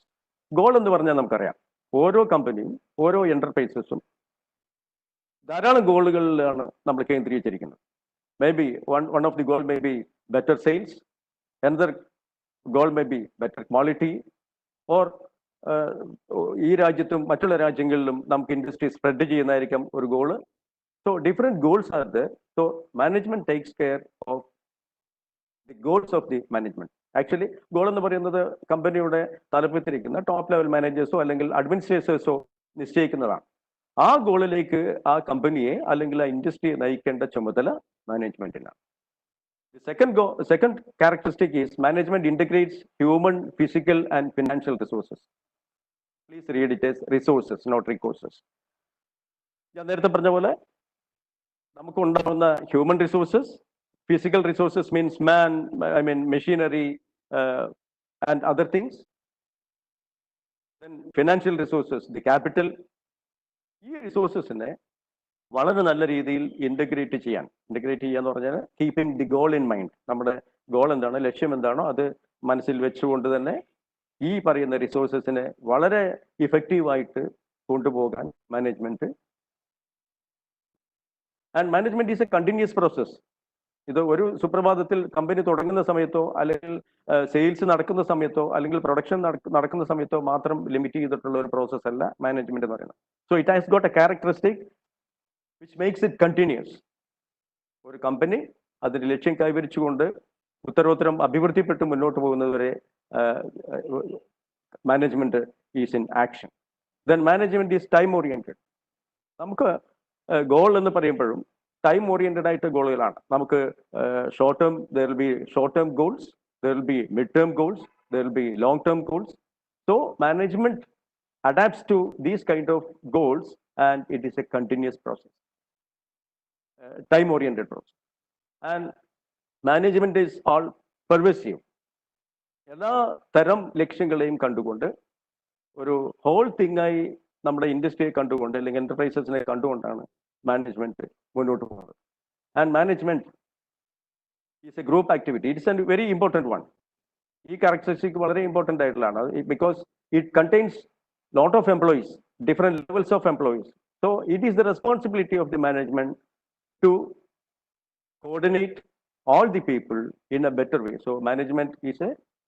Goal എന്ന് പറഞ്ഞാൽ നമുക്കറിയാം, ഓരോ കമ്പനിയും ഓരോ എന്റർപ്രൈസസും ധാരാളം ഗോളുകളിലാണ് നമ്മൾ കേന്ദ്രീകരിച്ചിരിക്കുന്നത്. May be one of the goal may be better sales, another goal may be better quality, or ഈ രാജ്യത്തും മറ്റുള്ള രാജ്യങ്ങളിലും നമുക്ക് ഇൻഡസ്ട്രി സ്പ്രെഡ് ചെയ്യുന്നതായിരിക്കാം ഒരു goal. So different goals are there. So management takes care of the goals of the management. Actually goal എന്ന് പറയുന്നത് കമ്പനിയുടെ തലപ്പത്തിരിക്കുന്ന top level മാനേജേഴ്സോ അല്ലെങ്കിൽ അഡ്മിനിസ്ട്രേറ്റേഴ്സോ നിശ്ചയിക്കുന്നതാണ്. ആ ഗോളിലേക്ക് ആ കമ്പനിയെ അല്ലെങ്കിൽ ആ ഇൻഡസ്ട്രിയെ നയിക്കേണ്ട ചുമതല മാനേജ്മെന്റിനാണ്. The second characteristic is management integrates human, physical and financial resources. Please read it as resources, not recourses. ഞാൻ നേരത്തെ പറഞ്ഞ പോലെ നമുക്ക് ഉണ്ടാകുന്ന human resources, physical resources means machinery and other things. Then financial resources, the capital. ഈ റിസോഴ്സസിനെ വളരെ നല്ല രീതിയിൽ ഇന്റഗ്രേറ്റ് ചെയ്യാന്ന് പറഞ്ഞാൽ keeping the goal in mind. നമ്മുടെ ഗോൾ എന്താണോ, ലക്ഷ്യം എന്താണോ അത് മനസ്സിൽ വെച്ചുകൊണ്ട് തന്നെ ഈ പറയുന്ന റിസോഴ്സസിനെ വളരെ ഇഫക്റ്റീവായിട്ട് കൊണ്ടുപോകാൻ management. And management is A continuous process. ഇത് ഒരു സുപ്രഭാതത്തിൽ കമ്പനി തുടങ്ങുന്ന സമയത്തോ അല്ലെങ്കിൽ സെയിൽസ് നടക്കുന്ന സമയത്തോ അല്ലെങ്കിൽ പ്രൊഡക്ഷൻ നടക്കുന്ന സമയത്തോ മാത്രം ലിമിറ്റ് ചെയ്തിട്ടുള്ള ഒരു പ്രോസസ് അല്ല മാനേജ്മെന്റ് എന്ന് പറയുന്നത്. So it has got a characteristic which makes it continuous. ഒരു കമ്പനി അതിന്റെ ലക്ഷ്യം കൈവരിച്ചുകൊണ്ട് ഉത്തരോത്തരം അഭിവൃദ്ധിപ്പെട്ട് മുന്നോട്ട് പോകുന്നതുവരെ management is in action. Then management is time oriented. നമുക്ക് ഗോൾ എന്ന് പറയുമ്പോഴും ടൈം ഓറിയന്റഡ് ആയിട്ട് ഗോളുകളാണ്. നമുക്ക് short term, there will be short term goals, there will be mid term goals, there will be long term goals. So management adapts to these kind of goals, and it is a continuous process, time-oriented process. And management is all pervasive. എല്ലാ തരം ലക്ഷ്യങ്ങളെയും കണ്ടുകൊണ്ട് ഒരു whole തിങ്ങായി നമ്മുടെ ഇൻഡസ്ട്രിയെ കണ്ടുകൊണ്ട് അല്ലെങ്കിൽ എന്റർപ്രൈസസിനെ കണ്ടുകൊണ്ടാണ് management മുന്നോട്ട് പോകുന്നത്. And management is A group activity. It's A very important one. ഈ ക്യാരക്ടറിസ്റ്റിക് വളരെ ഇമ്പോർട്ടൻ്റ് ആയിട്ടുള്ളതാണ്. Because it contains lot of employees, different levels of employees. So it is the responsibility of the management to coordinate all the people in a better way. So management is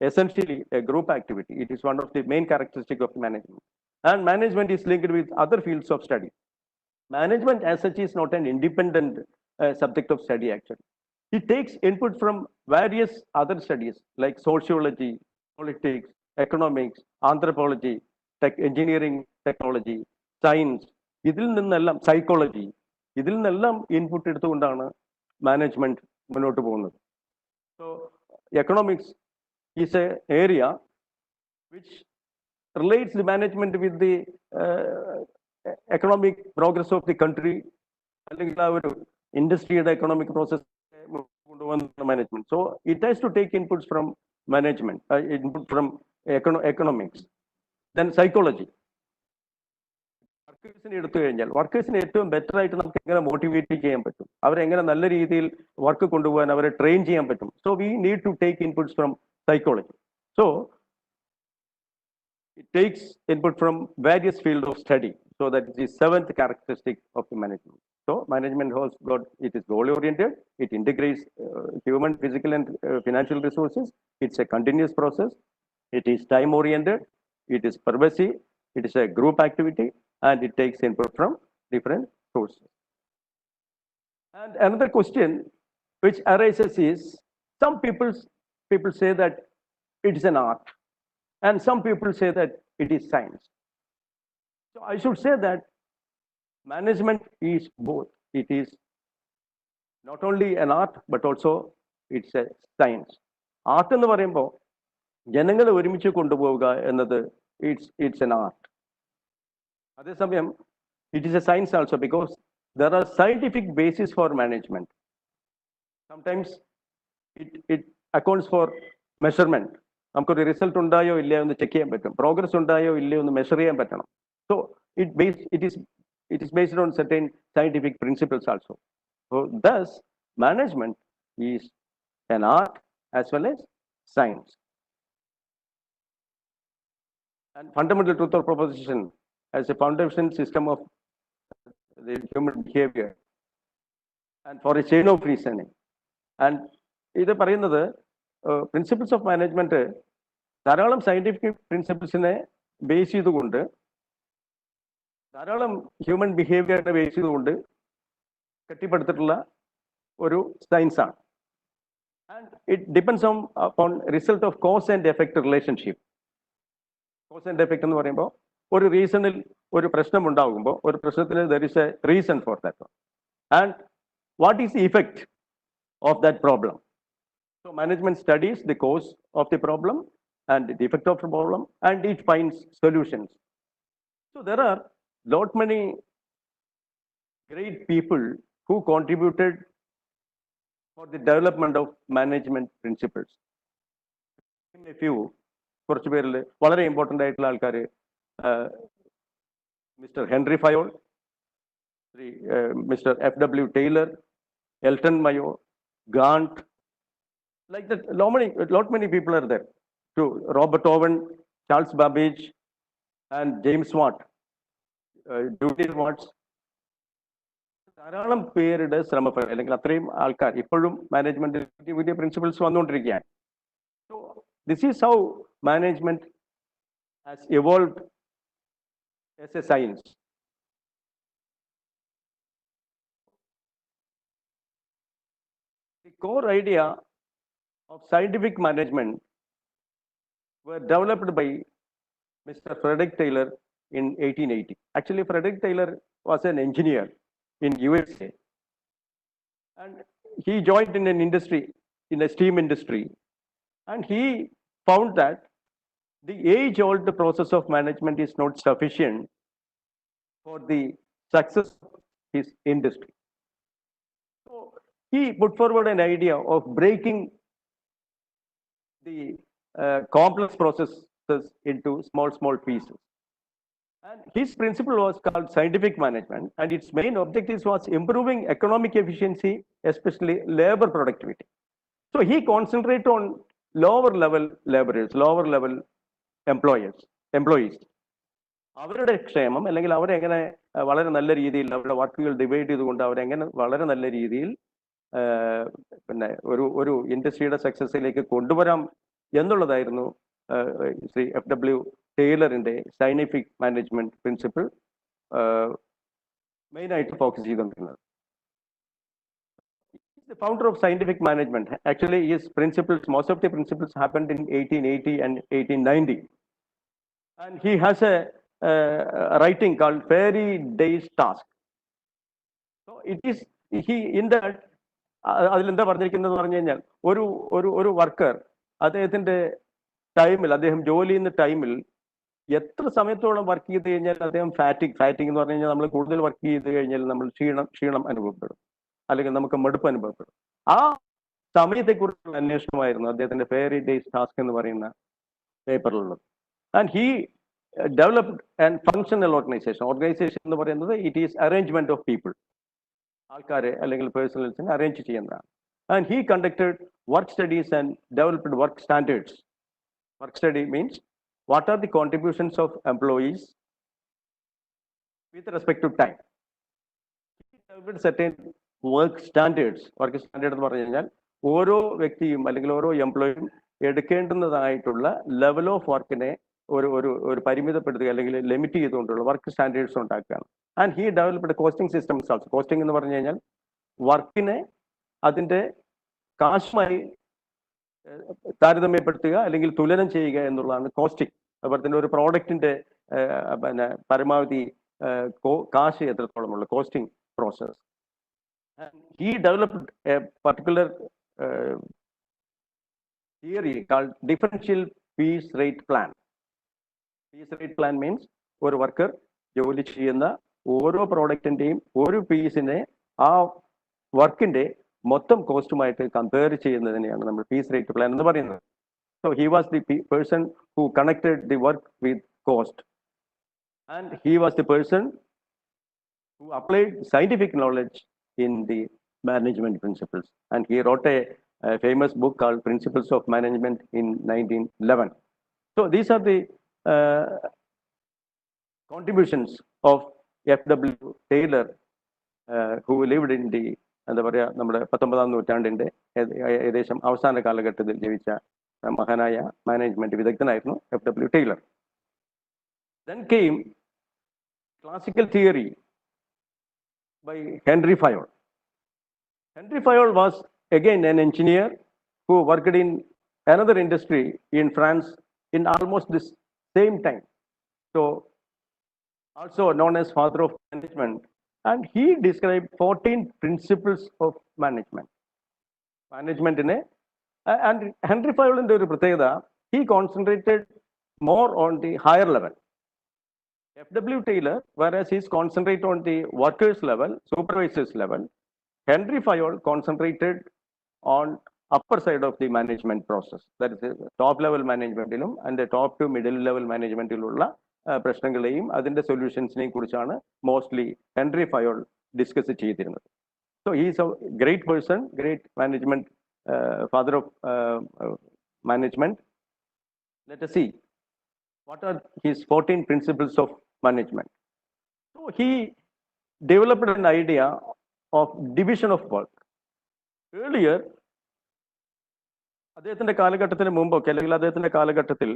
essentially a group activity. It is one of the main characteristics of management. And management is linked with other fields of study. Management as such is not an independent subject of study actually. It takes input from various other studies like sociology, politics, economics, anthropology, engineering, technology, science, ഇതിൽ നിന്നെല്ലാം psychology, ഇതിൽ നിന്നെല്ലാം input എടുത്തുകൊണ്ടാണ് management മുന്നോട്ട് പോകുന്നത്. So economics is a area which relates the management with the economic progress of the country, അല്ലെങ്കിൽ ആ ഒരു ഇൻഡസ്ട്രിയുടെ എക്കണോമിക് പ്രോസസ് കൊണ്ടുപോകുന്ന management. So it has to take inputs from management, input from economics. Then psychology. വർക്കേഴ്സിനെ എടുത്തു കഴിഞ്ഞാൽ വർക്കേഴ്സിനെ ഏറ്റവും better ആയിട്ട് നമുക്ക് എങ്ങനെ മോട്ടിവേറ്റ് ചെയ്യാൻ പറ്റും, അവരെങ്ങനെ നല്ല രീതിയിൽ വർക്ക് കൊണ്ടുപോകാൻ അവരെ ട്രെയിൻ ചെയ്യാൻ പറ്റും. So we need to take inputs from psychology. So it takes input from various field of study. So that is the seventh characteristic of the management. So management has got, it is goal oriented, it integrates human, physical and financial resources. It's a continuous process. It is time oriented. It is pervasive. It is a group activity, and it takes input from different sources. And another question which arises is, some people say that it is an art, and some people say that it is science. So I should say that management is both. It is not only an art, but also it's a science. Art എന്ന് പറയുമ്പോൾ ജനങ്ങളെ ഒരുമിച്ച് കൊണ്ടുപോവുക എന്നത് it's an art. അതേസമയം it is a science also, because there are scientific basis for management. Sometimes it accounts for measurement. നമുക്കൊരു result ഉണ്ടായോ ഇല്ലയോ എന്ന് ചെക്ക് ചെയ്യാൻ പറ്റും, പ്രോഗ്രസ് ഉണ്ടായോ ഇല്ലയോ എന്ന് മെഷർ ചെയ്യാൻ പറ്റണം. So it is based on certain scientific principles also. So thus management is an art as well as science. And fundamental truth or proposition as a foundation system of the human behavior and for a chain of reasoning. And ഇത് പറയുന്നത് principles of management ധാരാളം scientific പ്രിൻസിപ്പിൾസിനെ base ചെയ്തുകൊണ്ട്, ധാരാളം human ബിഹേവിയറിനെ base ചെയ്തുകൊണ്ട് കെട്ടിപ്പടുത്തിട്ടുള്ള ഒരു സയൻസാണ്. And it depends on result of cause and effect relationship. Cause and effect എന്ന് പറയുമ്പോൾ ഒരു റീസണിൽ ഒരു പ്രശ്നം ഉണ്ടാകുമ്പോൾ, ഒരു പ്രശ്നത്തിന് there is a reason for that, and what is the effect of that problem. So management studies the cause of the problem and the effect of the problem, and it finds solutions. So there are lot many great people who contributed for the development of management principles. A few, കുറച്ച് പേരിൽ വളരെ important ആയിട്ടുള്ള ആൾക്കാർ, mister Henry Fayol, mister FW Taylor, Elton Mayo, Gant, like that, lot many people are there. To Robert Owen, Charles Babbage, and James Watt, Judith Watts. ധാരാളം പേരുടെ ശ്രമഫലം, അല്ലെങ്കിൽ അത്രയും ആൾക്കാർ ഇപ്പോഴും മാനേജ്മെന്റ് പുതിയ പ്രിൻസിപ്പിൾസ് വന്നുകൊണ്ടിരിക്കുകയാണ്. So this is how management has evolved as a science. The core idea of scientific management were developed by Mr. Frederick Taylor in 1880. Actually, Frederick Taylor was an engineer in USA, and he joined in an industry, in a steam industry, and he found that the age-old process of management is not sufficient for the success of his industry. So he put forward an idea of breaking the complex processes into small pieces. And his principle was called scientific management, and its main objective was improving economic efficiency, especially labor productivity. So he concentrated on lower level laborers, lower level employees. അവരുടെ ക്ഷേമം അല്ലെങ്കിൽ അവരെങ്ങനെ വളരെ നല്ല രീതിയിൽ അവരുടെ വർക്കുകൾ divide ചെയ്തുകൊണ്ട് അവരെങ്ങനെ വളരെ നല്ല രീതിയിൽ പിന്നെ ഒരു ഇൻഡസ്ട്രിയുടെ സക്സസിലേക്ക് കൊണ്ടുവരാം എന്നുള്ളതായിരുന്നു ശ്രീ FW ടൈലറിന്റെ സയന്റിഫിക് മാനേജ്മെന്റ് പ്രിൻസിപ്പിൾ മെയിനായിട്ട് ഫോക്കസ് ചെയ്തുകൊണ്ടിരുന്നത്. The founder of scientific management. Actually, his principles, most of the principles happened in 1880 and 1890. And he has a writing called Fairy Day's Task. So it is, he in that, അതിലെന്താ പറഞ്ഞിരിക്കുന്നത് പറഞ്ഞു കഴിഞ്ഞാൽ ഒരു worker അദ്ദേഹത്തിന്റെ ടൈമിൽ, അദ്ദേഹം ജോലി ചെയ്യുന്ന ടൈമിൽ എത്ര സമയത്തോളം വർക്ക് ചെയ്ത് കഴിഞ്ഞാൽ അദ്ദേഹം ഫാറ്റിംഗ് എന്ന് പറഞ്ഞു കഴിഞ്ഞാൽ നമ്മൾ കൂടുതൽ വർക്ക് ചെയ്ത് കഴിഞ്ഞാൽ നമ്മൾ ക്ഷീണം അനുഭവപ്പെടും, അല്ലെങ്കിൽ നമുക്ക് മടുപ്പ് അനുഭവപ്പെടും. ആ സമയത്തെക്കുറിച്ചുള്ള അന്വേഷണമായിരുന്നു അദ്ദേഹത്തിന്റെ ഫെയറി ഡേയ്സ് ടാസ്ക് എന്ന് പറയുന്ന പേപ്പറിലുള്ളത്. And he developed and functional organization എന്ന് പറയുന്നത് it is arrangement of people, ആൾക്കാരെ അല്ലെങ്കിൽ പേഴ്സണൽസിനെ അറേഞ്ച് ചെയ്യുന്നതാണ്. And he conducted work studies and developed work standards. Work study means what are the contributions of employees with respect to time. He developed certain work standards. Work standard എന്ന് പറഞ്ഞു കഴിഞ്ഞാൽ ഓരോ വ്യക്തിയും അല്ലെങ്കിൽ ഓരോ എംപ്ലോയിയും എടുക്കേണ്ടുന്നതായിട്ടുള്ള ലെവൽ ഓഫ് വർക്കിനെ ഒരു പരിമിതപ്പെടുത്തുക അല്ലെങ്കിൽ ലിമിറ്റ് ചെയ്തുകൊണ്ടുള്ള വർക്ക് സ്റ്റാൻഡേർഡ്സ് ഉണ്ടാക്കുകയാണ്. And he developed costing systems also. Costing എന്ന് പറഞ്ഞു കഴിഞ്ഞാൽ വർക്കിനെ അതിന്റെ കാശുമായി താരതമ്യപ്പെടുത്തുക അല്ലെങ്കിൽ തുലനം ചെയ്യുക എന്നുള്ളതാണ് കോസ്റ്റിംഗ്. അതുപോലെ തന്നെ ഒരു പ്രോഡക്റ്റിന്റെ പിന്നെ പരമാവധി കാശ് എത്രത്തോളമുള്ള costing process. He developed a particular theory called differential piece rate plan. Piece rate plan means ഒരു വർക്കർ ജോലി ചെയ്യുന്ന ഓരോ പ്രോഡക്റ്റിന്റെയും ഒരു പീസിനെ ആ വർക്കിന്റെ മൊത്തം കോസ്റ്റുമായിട്ട് കമ്പയർ ചെയ്യുന്നതിനെയാണ് നമ്മൾ പീസ് റേറ്റ് പ്ലാൻ എന്ന് പറയുന്നത്. So he was the person who connected the work with cost, and he was the person who applied scientific knowledge in the management principles, and he wrote a famous book called Principles of Management in 1911. So these are the contributions of FW Taylor, who lived in the എന്താ പറയുക നമ്മുടെ 19ാം നൂറ്റാണ്ടിന്റെ ഏകദേശം അവസാന കാലഘട്ടത്തിൽ ജീവിച്ച മഹാനായ management വിദഗ്ധനായിരുന്നു FW Taylor. Then came classical theory by Henry Fayol. Henry Fayol was again an engineer who worked in another industry in France in almost the same time. So also known as father of management. And he described 14 principles of management. Managementine, and Henry Fayol in the പ്രത്യേകത, he concentrated more on the higher level. FW Taylor, whereas he's concentrated on the workers level, supervisors level, Henry Fayol concentrated on upper side of the management process. That is top level management and the top to middle level management പ്രശ്നങ്ങളെയും അതിന്റെ സൊല്യൂഷൻസിനെയും കുറിച്ചാണ് mostly Henry Fayol discuss ചെയ്തിരുന്നത്. So he's A great person, great management, father of management. Let us see what are his 14 principles of management. So he developed an idea of division of work. Earlier, അദ്ദേഹത്തിന്റെ കാലഘട്ടത്തിന് മുമ്പൊക്കെ അല്ലെങ്കിൽ അദ്ദേഹത്തിന്റെ കാലഘട്ടത്തിൽ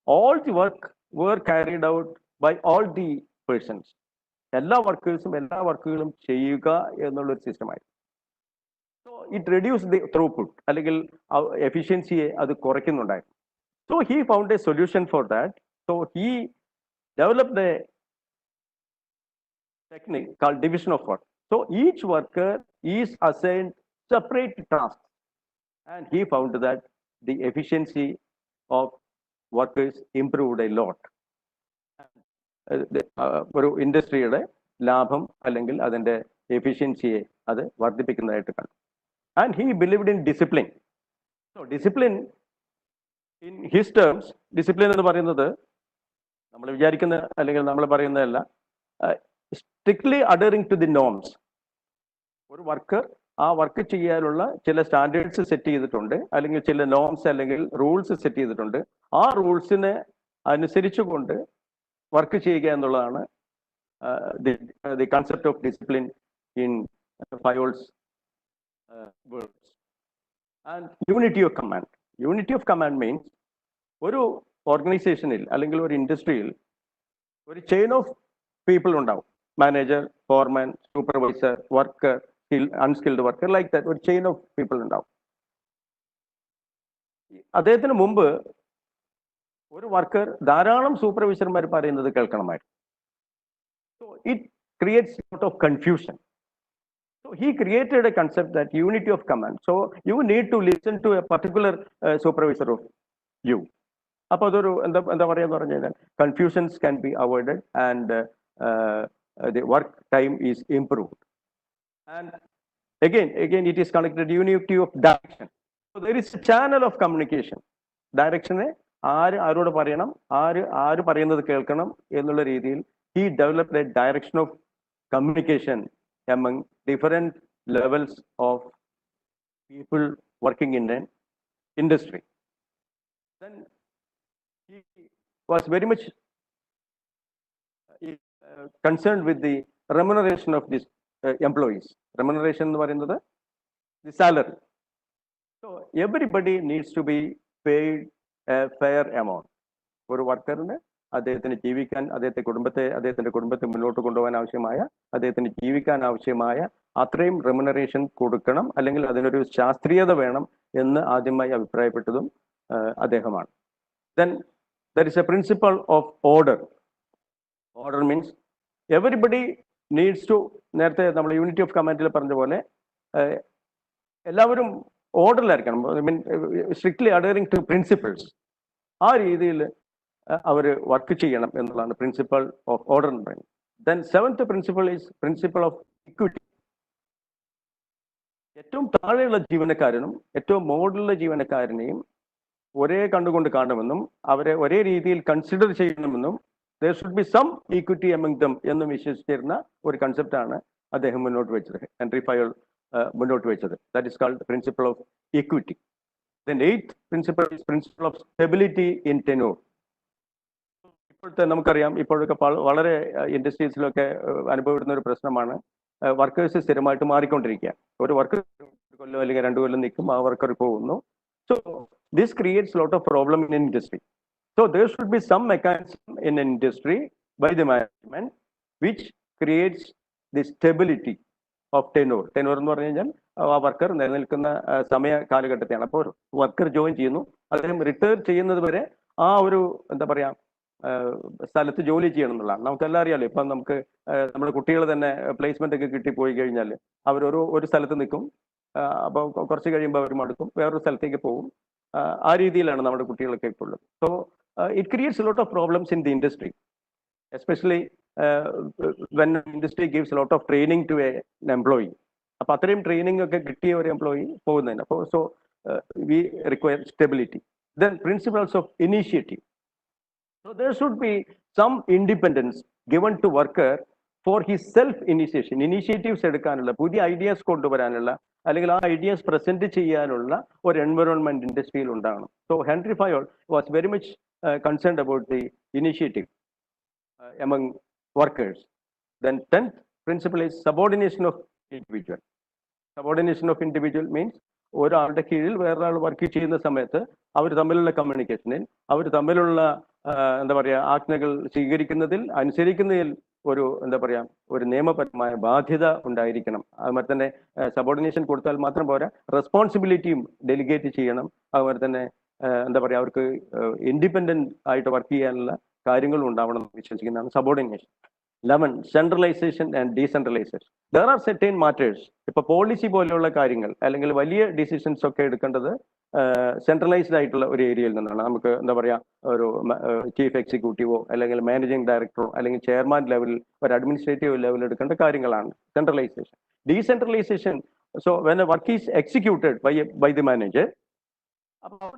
all the work were carried out by all the persons. എല്ലാ വർക്കേഴ്സും എല്ലാ വർക്കുകളും ചെയ്യുക എന്നുള്ളൊരു സിസ്റ്റമായിരുന്നു. So it reduce the throughput അല്ലെങ്കിൽ എഫിഷ്യൻസിയെ അത് കുറയ്ക്കുന്നുണ്ടായിരുന്നു. So he found a solution for that. So he developed a technique called division of work. So each worker is assigned separate tasks, and he found that the efficiency of workers improved a lot. ഒരു ഇൻഡസ്ട്രിയുടെ ലാഭം അല്ലെങ്കിൽ അതിൻ്റെ എഫിഷ്യൻസിയെ അത് വർദ്ധിപ്പിക്കുന്നതായിട്ട് കണ്ടു. And he believed in discipline. So discipline in his terms, discipline എന്ന് പറയുന്നത് നമ്മൾ വിചാരിക്കുന്ന അല്ലെങ്കിൽ നമ്മൾ പറയുന്നതല്ല, strictly adhering to the norms. ഒരു വർക്കർ ആ വർക്ക് ചെയ്യാനുള്ള ചില സ്റ്റാൻഡേർഡ്സ് സെറ്റ് ചെയ്തിട്ടുണ്ട്, അല്ലെങ്കിൽ ചില നോംസ് അല്ലെങ്കിൽ റൂൾസ് സെറ്റ് ചെയ്തിട്ടുണ്ട്. ആ റൂൾസിനെ അനുസരിച്ചുകൊണ്ട് വർക്ക് ചെയ്യുക എന്നുള്ളതാണ് the concept of discipline in Fayol's words. And unity of command. Unity of command means ഒരു ഓർഗനൈസേഷനിൽ അല്ലെങ്കിൽ ഒരു ഇൻഡസ്ട്രിയിൽ ഒരു ചെയിൻ ഓഫ് പീപ്പിൾ ഉണ്ടാവും. Manager, foreman, supervisor, worker, unskilled worker, like that ഒരു ചെയിൻ ഓഫ് പീപ്പിൾ ഉണ്ടാവും. അദ്ദേഹത്തിന് മുമ്പ് ഒരു വർക്കർ ധാരാളം സൂപ്പർവൈസർമാർ പറയുന്നത് കേൾക്കണമായിരുന്നു. So it creates lot of confusion. So he created a concept that unity of command. So you need to listen to a particular supervisor of you. അപ്പോൾ അതൊരു എന്താ പറയാന്ന് പറഞ്ഞു കഴിഞ്ഞാൽ confusions can be avoided and the work time is improved. And again it is connected unity of direction. So there is a channel of communication. ഡയറക്ഷനെ ആരോട് പറയണം, ആര് പറയുന്നത് കേൾക്കണം എന്നുള്ള രീതിയിൽ he developed a direction of communication among different levels of people working in an industry. Then he was very much concerned with the remuneration of these employees. Remuneration എന്ന് പറയുന്നത് the salary. So everybody needs to be paid a fair amount. ഒരു വർക്കറിന് അദ്ദേഹത്തിന് ജീവിക്കാൻ, അദ്ദേഹത്തിന്റെ കുടുംബത്തെ മുന്നോട്ട് കൊണ്ടുപോകാൻ ആവശ്യമായ, അദ്ദേഹത്തിന് ജീവിക്കാൻ ആവശ്യമായ അത്രയും റെമുനറേഷൻ കൊടുക്കണം, അല്ലെങ്കിൽ അതിനൊരു ശാസ്ത്രീയത വേണം എന്ന് ആദ്യമായി അഭിപ്രായപ്പെട്ടതും അദ്ദേഹമാണ്. Then there is a principle of order. Order means everybody needs to, നേരത്തെ നമ്മൾ യൂണിറ്റി ഓഫ് കമാൻഡിൽ പറഞ്ഞ പോലെ എല്ലാവരും ഓർഡറിലായിരിക്കണം. I mean strictly adhering to principles. ആ രീതിയിൽ അവർ വർക്ക് ചെയ്യണം എന്നുള്ളതാണ് പ്രിൻസിപ്പൾ ഓഫ് ഓർഡർ എന്ന് പറയുന്നത്. Then seventh principle is principle of equity. ഏറ്റവും താഴെയുള്ള ജീവനക്കാരനും ഏറ്റവും മുകളിലുള്ള ജീവനക്കാരനെയും ഒരേ കണ്ടുകൊണ്ട് കാണണമെന്നും അവരെ ഒരേ രീതിയിൽ കൺസിഡർ ചെയ്യണമെന്നും there should be some equity among them എന്നും വിശ്വസിച്ചിരുന്ന ഒരു കൺസെപ്റ്റാണ് അദ്ദേഹം മുന്നോട്ട് വെച്ചത്, ഹെൻറി ഫയോൾ മുന്നോട്ട് വെച്ചത്. That is called principle of equity. Then eighth principle is principle of stability in tenure. ഇപ്പോഴത്തെ നമുക്കറിയാം, ഇപ്പോഴൊക്കെ വളരെ ഇൻഡസ്ട്രീസിലൊക്കെ അനുഭവപ്പെടുന്ന ഒരു പ്രശ്നമാണ് വർക്കേഴ്സ് സ്ഥിരമായിട്ട് മാറിക്കൊണ്ടിരിക്കുക. ഒരു വർക്കർ ഒരു കൊല്ലം അല്ലെങ്കിൽ 2 കൊല്ലം നിൽക്കും, ആ വർക്കർ പോകുന്നു. So this creates lot of problem in industry. So there should be some mechanism in an industry by the management which creates the stability of tenure. Tenure എന്ന് പറഞ്ഞു കഴിഞ്ഞാൽ ആ വർക്കർ നിലനിൽക്കുന്ന സമയ കാലഘട്ടത്തെയാണ്. അപ്പോൾ വർക്കർ ജോയിൻ ചെയ്യുന്നു, അദ്ദേഹം റിട്ടയർ ചെയ്യുന്നത് വരെ ആ ഒരു എന്താ പറയാ സ്ഥലത്ത് ജോലി ചെയ്യണം എന്നുള്ളതാണ്. നമുക്കെല്ലാം അറിയാമല്ലോ. ഇപ്പം നമുക്ക് നമ്മുടെ കുട്ടികൾ തന്നെ പ്ലേസ്മെന്റ് ഒക്കെ കിട്ടിപ്പോയി കഴിഞ്ഞാൽ അവർ ഒരു സ്ഥലത്ത് നിൽക്കും, അപ്പോൾ കുറച്ച് കഴിയുമ്പോൾ അവർ മടുക്കും, വേറൊരു സ്ഥലത്തേക്ക് പോകും. ആ രീതിയിലാണ് നമ്മുടെ കുട്ടികളൊക്കെ ഇപ്പോൾ ഉള്ളത്. So it creates a lot of problems in the industry, especially when industry gives a lot of training to an employee. അപ്പോൾ അത്രയും ട്രെയിനിങ് ഒക്കെ കിട്ടിയ ഒരു എംപ്ലോയി പോകുന്നതിന്. അപ്പോൾ so we require stability. Then principles of initiative. So there should be some independence given to worker for his self initiation. Initiatives എടുക്കാനുള്ള, പുതിയ ideas കൊണ്ടുവരാനുള്ള, അല്ലെങ്കിൽ ആ ഐഡിയാസ് പ്രസന്റ് ചെയ്യാനുള്ള ഒരു എൻവയോൺമെന്റ് ഇൻഡസ്ട്രിയിൽ ഉണ്ടാകണം. So Henri Fayol was very much concerned about the initiative among workers. Then 10th principle is subordination of individual. Subordination of individual means ഒരാളുടെ കീഴിൽ വേറൊരാൾ വർക്ക് ചെയ്യുന്ന സമയത്ത് അവർ തമ്മിലുള്ള കമ്മ്യൂണിക്കേഷനിൽ, അവർ തമ്മിലുള്ള എന്താ പറയുക ആജ്ഞകൾ സ്വീകരിക്കുന്നതിൽ, അനുസരിക്കുന്നതിൽ ഒരു എന്താ പറയുക ഒരു നിയമപരമായ ബാധ്യത ഉണ്ടായിരിക്കണം. അതുപോലെ തന്നെ സബോർഡിനേഷൻ കൊടുത്താൽ മാത്രം പോരാ, റെസ്പോൺസിബിലിറ്റിയും ഡെലിഗേറ്റ് ചെയ്യണം. അതുപോലെ തന്നെ എന്താ പറയുക അവർക്ക് ഇൻഡിപെൻഡന്റ് ആയിട്ട് വർക്ക് ചെയ്യാനുള്ള കാര്യങ്ങളും ഉണ്ടാവണം എന്ന് വിശ്വസിക്കുന്നതാണ് subordination. 11, centralization and decentralization. There are certain matters, ഇപ്പോൾ പോളിസി പോലെയുള്ള കാര്യങ്ങൾ അല്ലെങ്കിൽ വലിയ ഡിസിഷൻസ് ഒക്കെ എടുക്കേണ്ടത് സെൻട്രലൈസ്ഡ് ആയിട്ടുള്ള ഒരു ഏരിയയിൽ നിന്നാണ്. നമുക്ക് എന്താ പറയുക, ഒരു ചീഫ് എക്സിക്യൂട്ടീവോ അല്ലെങ്കിൽ മാനേജിംഗ് ഡയറക്ടറോ അല്ലെങ്കിൽ ചെയർമാൻ ലെവലിൽ ഒരു അഡ്മിനിസ്ട്രേറ്റീവ് ലെവലിൽ എടുക്കേണ്ട കാര്യങ്ങളാണ് centralization. Decentralization, so when a work is executed by the manager, അപ്പോൾ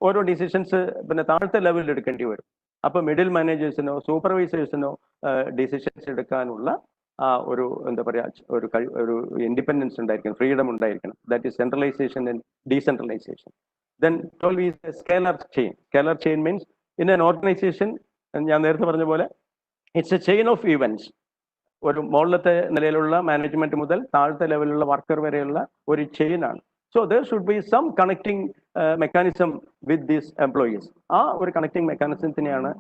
ഓരോ ഡിസിഷൻസ് പിന്നെ താഴത്തെ ലെവലിൽ എടുക്കേണ്ടി വരും. അപ്പോൾ മിഡിൽ മാനേജേഴ്സിനോ സൂപ്പർവൈസേഴ്സിനോ ഡിസിഷൻസ് എടുക്കാനുള്ള ഒരു എന്താ പറയുക ഒരു ഇൻഡിപെൻഡൻസ് ഉണ്ടായിരിക്കണം, ഫ്രീഡം ഉണ്ടായിരിക്കണം. That is centralisation and decentralisation. Then 12 is a scalar chain. Scalar chain means in an organization, ഞാൻ നേരത്തെ പറഞ്ഞ പോലെ it's A chain of events. ഒരു മുകളിലത്തെ നിലയിലുള്ള മാനേജ്മെന്റ് മുതൽ താഴത്തെ ലെവലിലുള്ള വർക്കർ വരെയുള്ള ഒരു ചെയിൻ ആണ്. So there should be some connecting mechanism with these employees. ആ ഒരു കണക്ടിങ് മെക്കാനിസത്തിനെയാണ്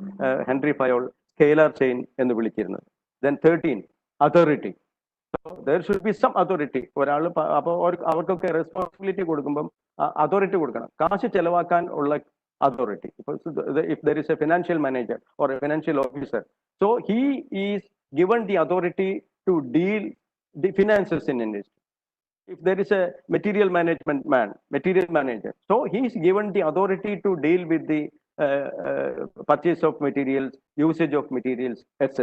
ഹെൻറി ഫയോൾ സ്കേലാർ ചെയിൻ എന്ന് വിളിച്ചിരുന്നത്. Then 13, authority. There should be some authority. ഒരാൾ അപ്പോൾ അവർക്കൊക്കെ റെസ്പോൺസിബിലിറ്റി കൊടുക്കുമ്പം അതോറിറ്റി കൊടുക്കണം, കാശ് ചെലവാക്കാൻ ഉള്ള authority. If there is a financial manager or a financial officer, so he is given the authority to deal the finances in industry. If there is a material manager, so he is given the authority to deal with the purchase of materials, usage of materials, etc.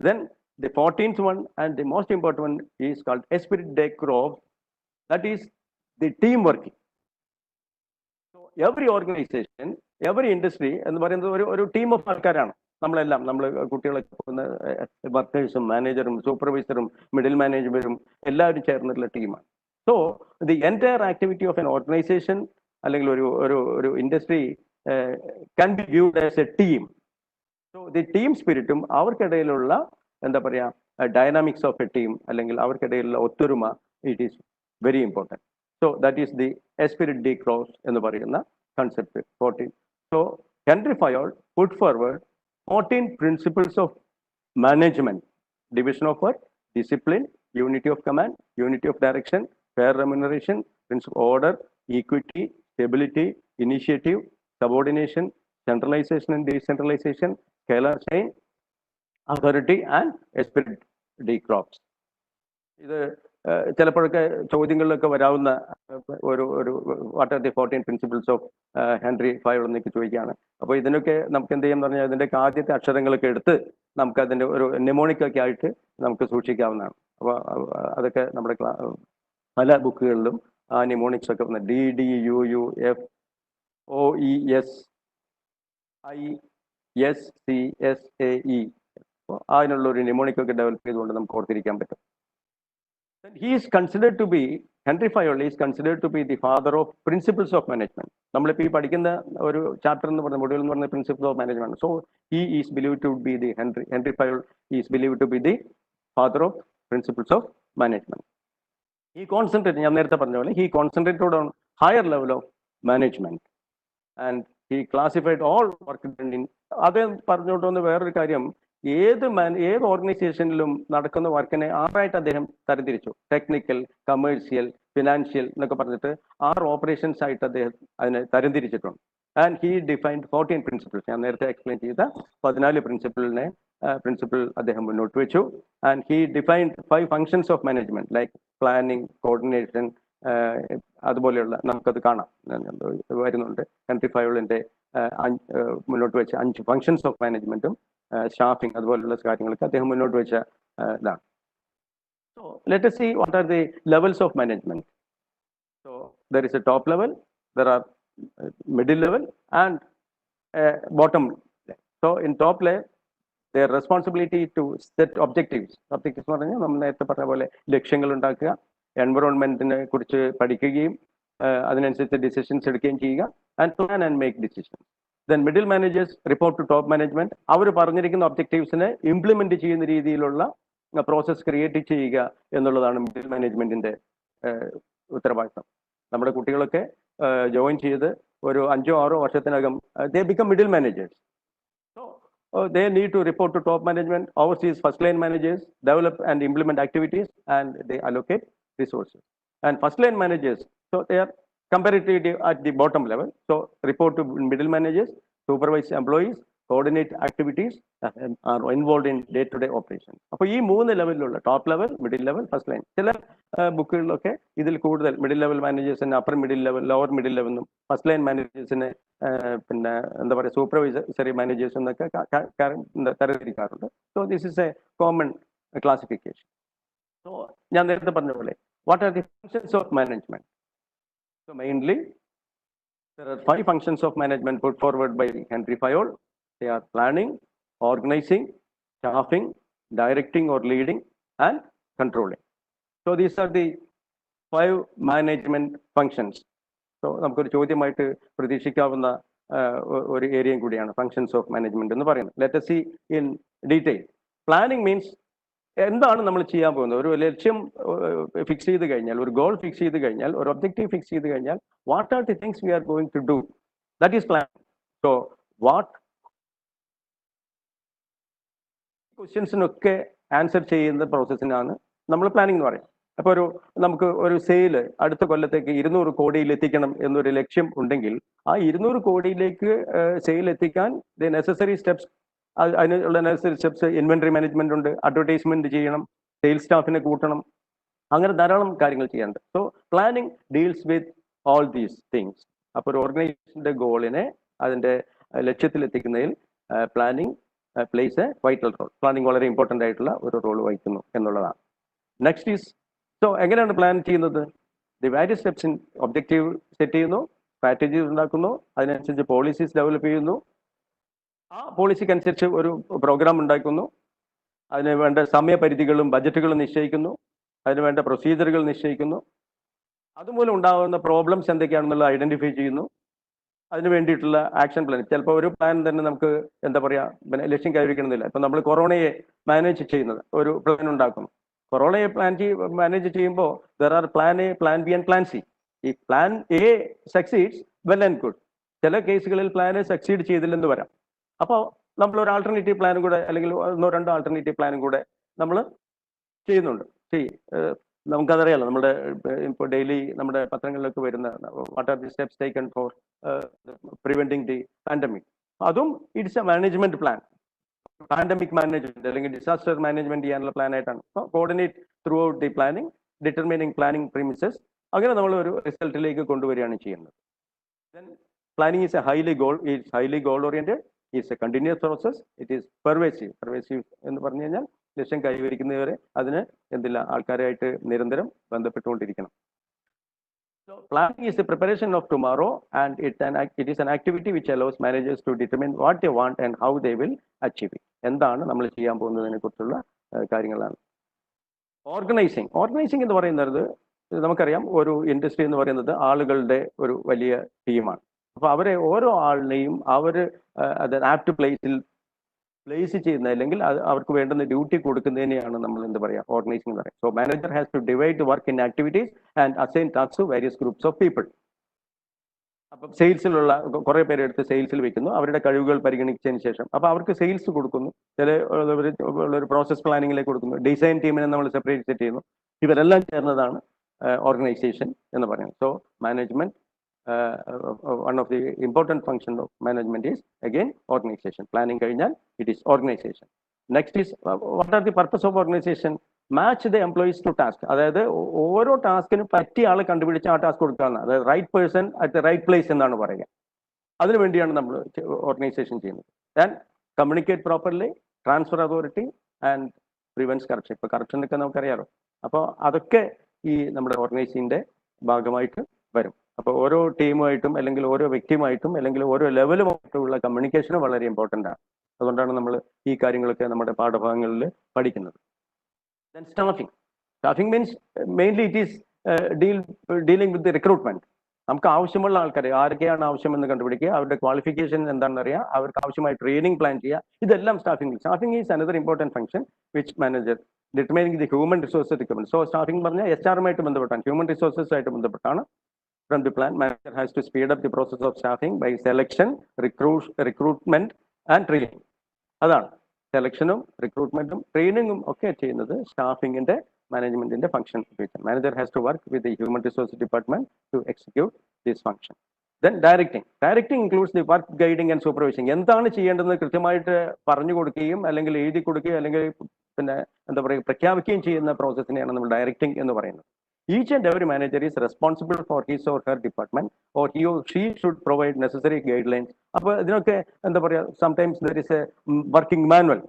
Then the 14th one and the most important one is called esprit de corps. That is the team working. So every organization, every industry എന്ന് പറയുന്നത് ഒരു team of ആൾക്കാരാണ്. നമ്മളെല്ലാം നമ്മൾ കുട്ടികളൊക്കെ പോകുന്ന വർക്കേഴ്സും മാനേജറും സൂപ്പർവൈസറും middle മാനേജ്മെന്റും എല്ലാവരും ചേർന്നിട്ടുള്ള ടീമാണ്. So the entire activity of an organization അല്ലെങ്കിൽ ഒരു industry can be viewed as a team. So the team സ്പിരിറ്റും അവർക്കിടയിലുള്ള എന്താ പറയുക ഡൈനാമിക്സ് ഓഫ് എ ടീം അല്ലെങ്കിൽ അവർക്കിടയിലുള്ള ഒത്തൊരുമ, it is very important. So that is the esprit de corps എന്ന് പറയുന്ന concept 14. So Henri Fayol put forward 14 principles of management: division of work, discipline, unity of command, unity of direction, fair remuneration, principle order, equity, stability, initiative, subordination, centralization and decentralization, scalar chain, authority and esprit de corps. ഇത് ചിലപ്പോഴൊക്കെ ചോദ്യങ്ങളിലൊക്കെ വരാവുന്ന ഒരു what are the 14 principles of Henry Fayol എന്നൊക്കെ ചോദിക്കുകയാണ്. അപ്പോൾ ഇതിനൊക്കെ നമുക്ക് എന്ത് ചെയ്യാൻ പറഞ്ഞാൽ ഇതിൻ്റെ ആദ്യത്തെ അക്ഷരങ്ങളൊക്കെ എടുത്ത് നമുക്ക് അതിൻ്റെ ഒരു നെമോണിക്കൊക്കെ ആയിട്ട് നമുക്ക് സൂക്ഷിക്കാവുന്നതാണ്. അപ്പോൾ അതൊക്കെ നമ്മുടെ പല ബുക്കുകളിലും ആ നെമോണിക്സ് ഒക്കെ വന്ന് DDUUFOESISCSAE, അതിനുള്ള ഒരു നെമോണിക്കൊക്കെ ഡെവലപ്പ് ചെയ്തുകൊണ്ട് നമുക്ക് ഓർത്തിരിക്കാൻ പറ്റും. He is considered to be, Henry Fayol is considered to be the father of principles of management. നമ്മളിപ്പോൾ ഈ പഠിക്കുന്ന ഒരു ചാപ്റ്റർ എന്ന് പറഞ്ഞ മൊഡ്യൂൾ എന്ന് പറഞ്ഞ principle of management. So he is believed to be the Henry Fayol is believed to be the father of principles of management. He concentrated, ഞാൻ നേരത്തെ പറഞ്ഞ പോലെ, he concentrated on higher level of management and he classified all work done in. അത് പറഞ്ഞുകൊണ്ടുവന്ന വേറൊരു കാര്യം, ഏത് ഓർഗനൈസേഷനിലും നടക്കുന്ന വർക്കിനെ ആറായിട്ട് അദ്ദേഹം തരംതിരിച്ചു. ടെക്നിക്കൽ, കമേഴ്സ്യൽ, ഫിനാൻഷ്യൽ എന്നൊക്കെ പറഞ്ഞിട്ട് 6 ഓപ്പറേഷൻസ് ആയിട്ട് അദ്ദേഹം അതിനെ തരംതിരിച്ചിട്ടുണ്ട്. And he defined 14 principles. ഞാൻ നേരത്തെ എക്സ്പ്ലെയിൻ ചെയ്ത 14 പ്രിൻസിപ്പിൾ അദ്ദേഹം മുന്നോട്ട് വെച്ചു. And he defined 5 functions of management like planning, coordination, അതുപോലെയുള്ള നമുക്കത് കാണാം വരുന്നുണ്ട്. ഹെൻറി ഫയോളിന്റെ മുന്നോട്ട് വെച്ച 5 ഫങ്ഷൻസ് ഓഫ് മാനേജ്മെന്റും സ്റ്റാഫിംഗ് അതുപോലുള്ള കാര്യങ്ങളൊക്കെ അദ്ദേഹം മുന്നോട്ട് വെച്ച ഇതാണ്. So let us see what are the levels of management. So there is a top level, there are middle level and bottom level. So in top level their responsibility to set objectives എന്ന് പറഞ്ഞാൽ നമ്മൾ നേരത്തെ പറഞ്ഞ പോലെ ലക്ഷ്യങ്ങൾ ഉണ്ടാക്കുക, എൻവറോൺമെന്റിനെ കുറിച്ച് പഠിക്കുകയും അതിനനുസരിച്ച് ഡിസിഷൻസ് എടുക്കുകയും ചെയ്യുക, and plan and make decisions. Then middle managers report to top management. അവർ പറഞ്ഞിരിക്കുന്ന ഒബ്ജക്റ്റീവ്സിനെ ഇംപ്ലിമെന്റ് ചെയ്യുന്ന രീതിയിലുള്ള പ്രോസസ് ക്രിയേറ്റ് ചെയ്യുക എന്നുള്ളതാണ് മിഡിൽ മാനേജ്മെന്റിന്റെ ഉത്തരവാദിത്തം. നമ്മുടെ കുട്ടികളൊക്കെ ജോയിൻ ചെയ്ത് ഒരു 5-6 വർഷത്തിനകം ദേ become middle managers. So they need to report to top management, oversees first line managers, develop and implement activities, and they allocate resources. And first line managers, so they are comparatively at the bottom level, so report to middle managers, supervise employees, coordinate activities, are involved in day-to-day operations. അപ്പോൾ ഈ 3 ലെവലിലുള്ള top level, middle level, first line. ചില ബുക്കുകളിലൊക്കെ ഇതിൽ കൂടുതൽ middle level മാനേജേഴ്സിന് upper middle level, lower middle ലെവലും first line മാനേജേഴ്സിന് പിന്നെ എന്താ പറയുക സൂപ്പർവൈസറി മാനേജേഴ്സ് എന്നൊക്കെ തരംതിരിക്കാറുണ്ട്. So this is a common classification. സോ ഞാൻ നേരത്തെ പറഞ്ഞ പോലെ what are the functions of management? So mainly, there are 5 functions of management put forward by Henry Fayol. They are planning, organizing, staffing, directing or leading, and controlling. So these are the 5 management functions. So നമുക്കൊരു ചോദ്യമായിട്ട് പ്രതീക്ഷിക്കാവുന്ന ഒരു ഏരിയയും കൂടിയാണ് functions of management എന്ന് പറയുന്നത്. Let us see in detail. Planning means എന്താണ് നമ്മൾ ചെയ്യാൻ പോകുന്നത്? ഒരു ലക്ഷ്യം ഫിക്സ് ചെയ്ത് കഴിഞ്ഞാൽ, ഒരു ഗോൾ ഫിക്സ് ചെയ്ത് കഴിഞ്ഞാൽ, ഒരു ഒബ്ജക്റ്റീവ് ഫിക്സ് ചെയ്ത് കഴിഞ്ഞാൽ, what are the things we are going to do? That is plan. So what ക്വസ്റ്റ്യൻസിനൊക്കെ ആൻസർ ചെയ്യുന്ന പ്രോസസ്സിനാണ് നമ്മൾ പ്ലാനിങ് എന്ന് പറയും. അപ്പോൾ നമുക്ക് ഒരു സെയിൽ അടുത്ത കൊല്ലത്തേക്ക് 200 കോടിയിൽ എത്തിക്കണം എന്നൊരു ലക്ഷ്യം ഉണ്ടെങ്കിൽ, ആ 200 കോടിയിലേക്ക് സെയിൽ എത്തിക്കാൻ ദി നെസസറി സ്റ്റെപ്സ്, അതിനുള്ള നെസസറി സ്റ്റെപ്സ് ഇൻവെന്ററി മാനേജ്മെന്റ് ഉണ്ട്, അഡ്വർടൈസ്മെന്റ് ചെയ്യണം, സെയിൽസ് സ്റ്റാഫിനെ കൂട്ടണം, അങ്ങനെ ധാരാളം കാര്യങ്ങൾ ചെയ്യാനുണ്ട്. So planning deals with all these things. അപ്പോൾ ഒരു ഓർഗനൈസേഷന്റെ ഗോളിനെ അതിന്റെ ലക്ഷ്യത്തിലെത്തിക്കുന്നതിൽ planning plays a vital role. Planning വളരെ ഇമ്പോർട്ടൻ്റ് ആയിട്ടുള്ള ഒരു റോൾ വഹിക്കുന്നു എന്നുള്ളതാണ്. നെക്സ്റ്റ് ഈസ്, സോ എങ്ങനെയാണ് പ്ലാൻ ചെയ്യുന്നത്? The various steps in objective set ചെയ്യുന്നു, സ്ട്രാറ്റജീസ് ഉണ്ടാക്കുന്നു, അതിനനുസരിച്ച് പോളിസീസ് ഡെവലപ്പ് ചെയ്യുന്നു, ആ പോളിസിക്ക് അനുസരിച്ച് ഒരു പ്രോഗ്രാം ഉണ്ടാക്കുന്നു, അതിന് വേണ്ട സമയപരിധികളും ബജറ്റുകളും നിശ്ചയിക്കുന്നു, അതിന് വേണ്ട പ്രൊസീജിയറുകൾ നിശ്ചയിക്കുന്നു, അതുമൂലം ഉണ്ടാകുന്ന പ്രോബ്ലംസ് എന്തൊക്കെയാണെന്നുള്ളത് ഐഡന്റിഫൈ ചെയ്യുന്നു, അതിന് വേണ്ടിയിട്ടുള്ള ആക്ഷൻ പ്ലാൻ. ചിലപ്പോൾ ഒരു പ്ലാൻ തന്നെ നമുക്ക് എന്താ പറയുക, പിന്നെ ലക്ഷ്യം കൈവരിക്കണമെന്നില്ല. ഇപ്പം നമ്മൾ കൊറോണയെ മാനേജ് ചെയ്യുന്നത് ഒരു പ്ലാൻ ഉണ്ടാക്കുന്നു. കൊറോണയെ മാനേജ് ചെയ്യുമ്പോൾ there are plan A, plan B and plan C. ഈ plan A succeeds, well and good. ചില കേസുകളിൽ പ്ലാൻ എ സക്സീഡ് ചെയ്തില്ലെന്ന് വരാം. അപ്പോൾ നമ്മൾ ഒരു ആൾട്ടർനേറ്റീവ് പ്ലാനും കൂടെ, അല്ലെങ്കിൽ 1-2 ആൾട്ടർനേറ്റീവ് പ്ലാനും കൂടെ നമ്മൾ ചെയ്യുന്നുണ്ട്. നമുക്കതറിയാലോ, നമ്മുടെ ഇപ്പോൾ ഡെയിലി നമ്മുടെ പത്രങ്ങളിലൊക്കെ വരുന്ന what are the steps taken for preventing the pandemic. അതും it's a management plan. Pandemic management അല്ലെങ്കിൽ ഡിസാസ്റ്റർ മാനേജ്മെന്റ് ചെയ്യാനുള്ള പ്ലാൻ ആയിട്ടാണ്. Coordinate throughout the planning, determining planning premises, അങ്ങനെ നമ്മൾ ഒരു റിസൾട്ടിലേക്ക് കൊണ്ടുവരികയാണ് ചെയ്യുന്നത്. Then planning is a highly goal oriented, is a continuous process, it is pervasive എന്ന് പറഞ്ഞു കഴിഞ്ഞാൽ ലക്ഷ്യം കൈവരിക്കുന്നവരെ അതിന് എന്തില്ല ആൾക്കാരായിട്ട് നിരന്തരം ബന്ധപ്പെട്ടുകൊണ്ടിരിക്കണം. So planning is the preparation of tomorrow, and it is an activity which allows managers to determine what they want and how they will achieve it. എന്താണ് നമ്മൾ ചെയ്യാൻ പോകുന്നതിനെ കുറിച്ചുള്ള കാര്യങ്ങളാണ്. ഓർഗനൈസിങ് എന്ന് പറയുന്നത് നമുക്കറിയാം, ഒരു ഇൻഡസ്ട്രി എന്ന് പറയുന്നത് ആളുകളുടെ ഒരു വലിയ ടീമാണ്. അപ്പൊ അവരെ ഓരോ ആളിനെയും അവർ അത് ആപ്റ്റ് പ്ലേസ് ചെയ്യുന്ന, അല്ലെങ്കിൽ അവർക്ക് വേണ്ടുന്ന ഡ്യൂട്ടി കൊടുക്കുന്നതിനെയാണ് നമ്മൾ എന്താ പറയുക, ഓർഗനൈസിംഗ് എന്ന് പറയുന്നത്. So manager has to divide work in activities and assign tasks to various groups of people. അപ്പം സെയിൽസിലുള്ള കുറേ പേരെ എടുത്ത് സെയിൽസിൽ വെക്കുന്നു, അവരുടെ കഴിവുകൾ പരിഗണിച്ചതിന് ശേഷം അപ്പോൾ അവർക്ക് സെയിൽസ് കൊടുക്കുന്നു, ചില ഒരു പ്രോസസ് പ്ലാനിങ്ങിലേക്ക് കൊടുക്കുന്നു, ഡിസൈൻ ടീമിനെ നമ്മൾ സെപ്പറേറ്റ് സെറ്റ് ചെയ്യുന്നു. ഇവരെല്ലാം ചേർന്നതാണ് ഓർഗനൈസേഷൻ എന്ന് പറയുന്നത്. So management, one of the important function of management is again organization. Planning കഴിഞ്ഞാൽ it is organization. Next is what are the purpose of organization? Match the employees to task. അതായത് ഓരോ ടാസ്കിനും പറ്റിയ ആളെ കണ്ടുപിടിച്ച് ആ ടാസ്ക് കൊടുക്കുകയാണ്. അതായത് right person at the right place എന്നാണ് പറയുക. അതിനു വേണ്ടിയാണ് നമ്മൾ ഓർഗനൈസേഷൻ ചെയ്യുന്നത്. And communicate properly, transfer authority and prevents corruption. ഇപ്പോൾ കറപ്ഷനൊക്കെ നമുക്കറിയാലോ. അപ്പോൾ അതൊക്കെ ഈ നമ്മുടെ ഓർഗനൈസിങ്ങിന്റെ ഭാഗമായിട്ട് വരും. അപ്പോൾ ഓരോ ടീമുമായിട്ടും അല്ലെങ്കിൽ ഓരോ വ്യക്തിയുമായിട്ടും അല്ലെങ്കിൽ ഓരോ ലെവലുമായിട്ടുള്ള കമ്മ്യൂണിക്കേഷനും വളരെ ഇമ്പോർട്ടൻ്റ് ആണ്. അതുകൊണ്ടാണ് നമ്മൾ ഈ കാര്യങ്ങളൊക്കെ നമ്മുടെ പാഠഭാഗങ്ങളിൽ പഠിക്കുന്നത്. Then staffing means mainly it is dealing with the recruitment. നമുക്ക് ആവശ്യമുള്ള ആൾക്കാരെ ആരൊക്കെയാണ് ആവശ്യമെന്ന് കണ്ടുപിടിക്കുക, അവരുടെ ക്വാളിഫിക്കേഷൻ എന്താണെന്ന് അറിയാം, അവർക്ക് ആവശ്യമായ ട്രെയിനിങ് പ്ലാൻ ചെയ്യുക, ഇതെല്ലാം staffing is another important function which manager determining the human resources requirement. So staffing പറഞ്ഞാൽ HR-ഉമായിട്ട് ബന്ധപ്പെട്ടാണ്, ഹ്യൂമൻ റിസോഴ്സസ് ആയിട്ട് ബന്ധപ്പെട്ടാണ്. From the plan, manager has to speed up the process of staffing by selection, recruitment and training. അതാണ് സെലക്ഷനും റിക്രൂട്ട്മെന്റും ട്രെയിനിങ്ങും ഒക്കെ ചെയ്യുന്നത് സ്റ്റാഫിങ്ങിന്റെ മാനേജ്മെന്റിന്റെ function. Manager has to work with the human resource department to execute this function. Then directing. Directing includes the work guiding and supervising. എന്താണ് ചെയ്യേണ്ടതെന്ന് കൃത്യമായിട്ട് പറഞ്ഞു കൊടുക്കുകയും അല്ലെങ്കിൽ എഴുതി കൊടുക്കുകയും അല്ലെങ്കിൽ പിന്നെ എന്താ പറയുക പ്രഖ്യാപിക്കുകയും ചെയ്യുന്ന പ്രോസസ്സിനെയാണ് നമ്മൾ ഡയറക്റ്റിംഗ് എന്ന് പറയുന്നത്. Each and every manager is responsible for his or her department, or he or she should provide necessary guidelines. അപ്പോൾ ഇതിനൊക്കെ എന്താ പറയുക, sometimes there is a working manual.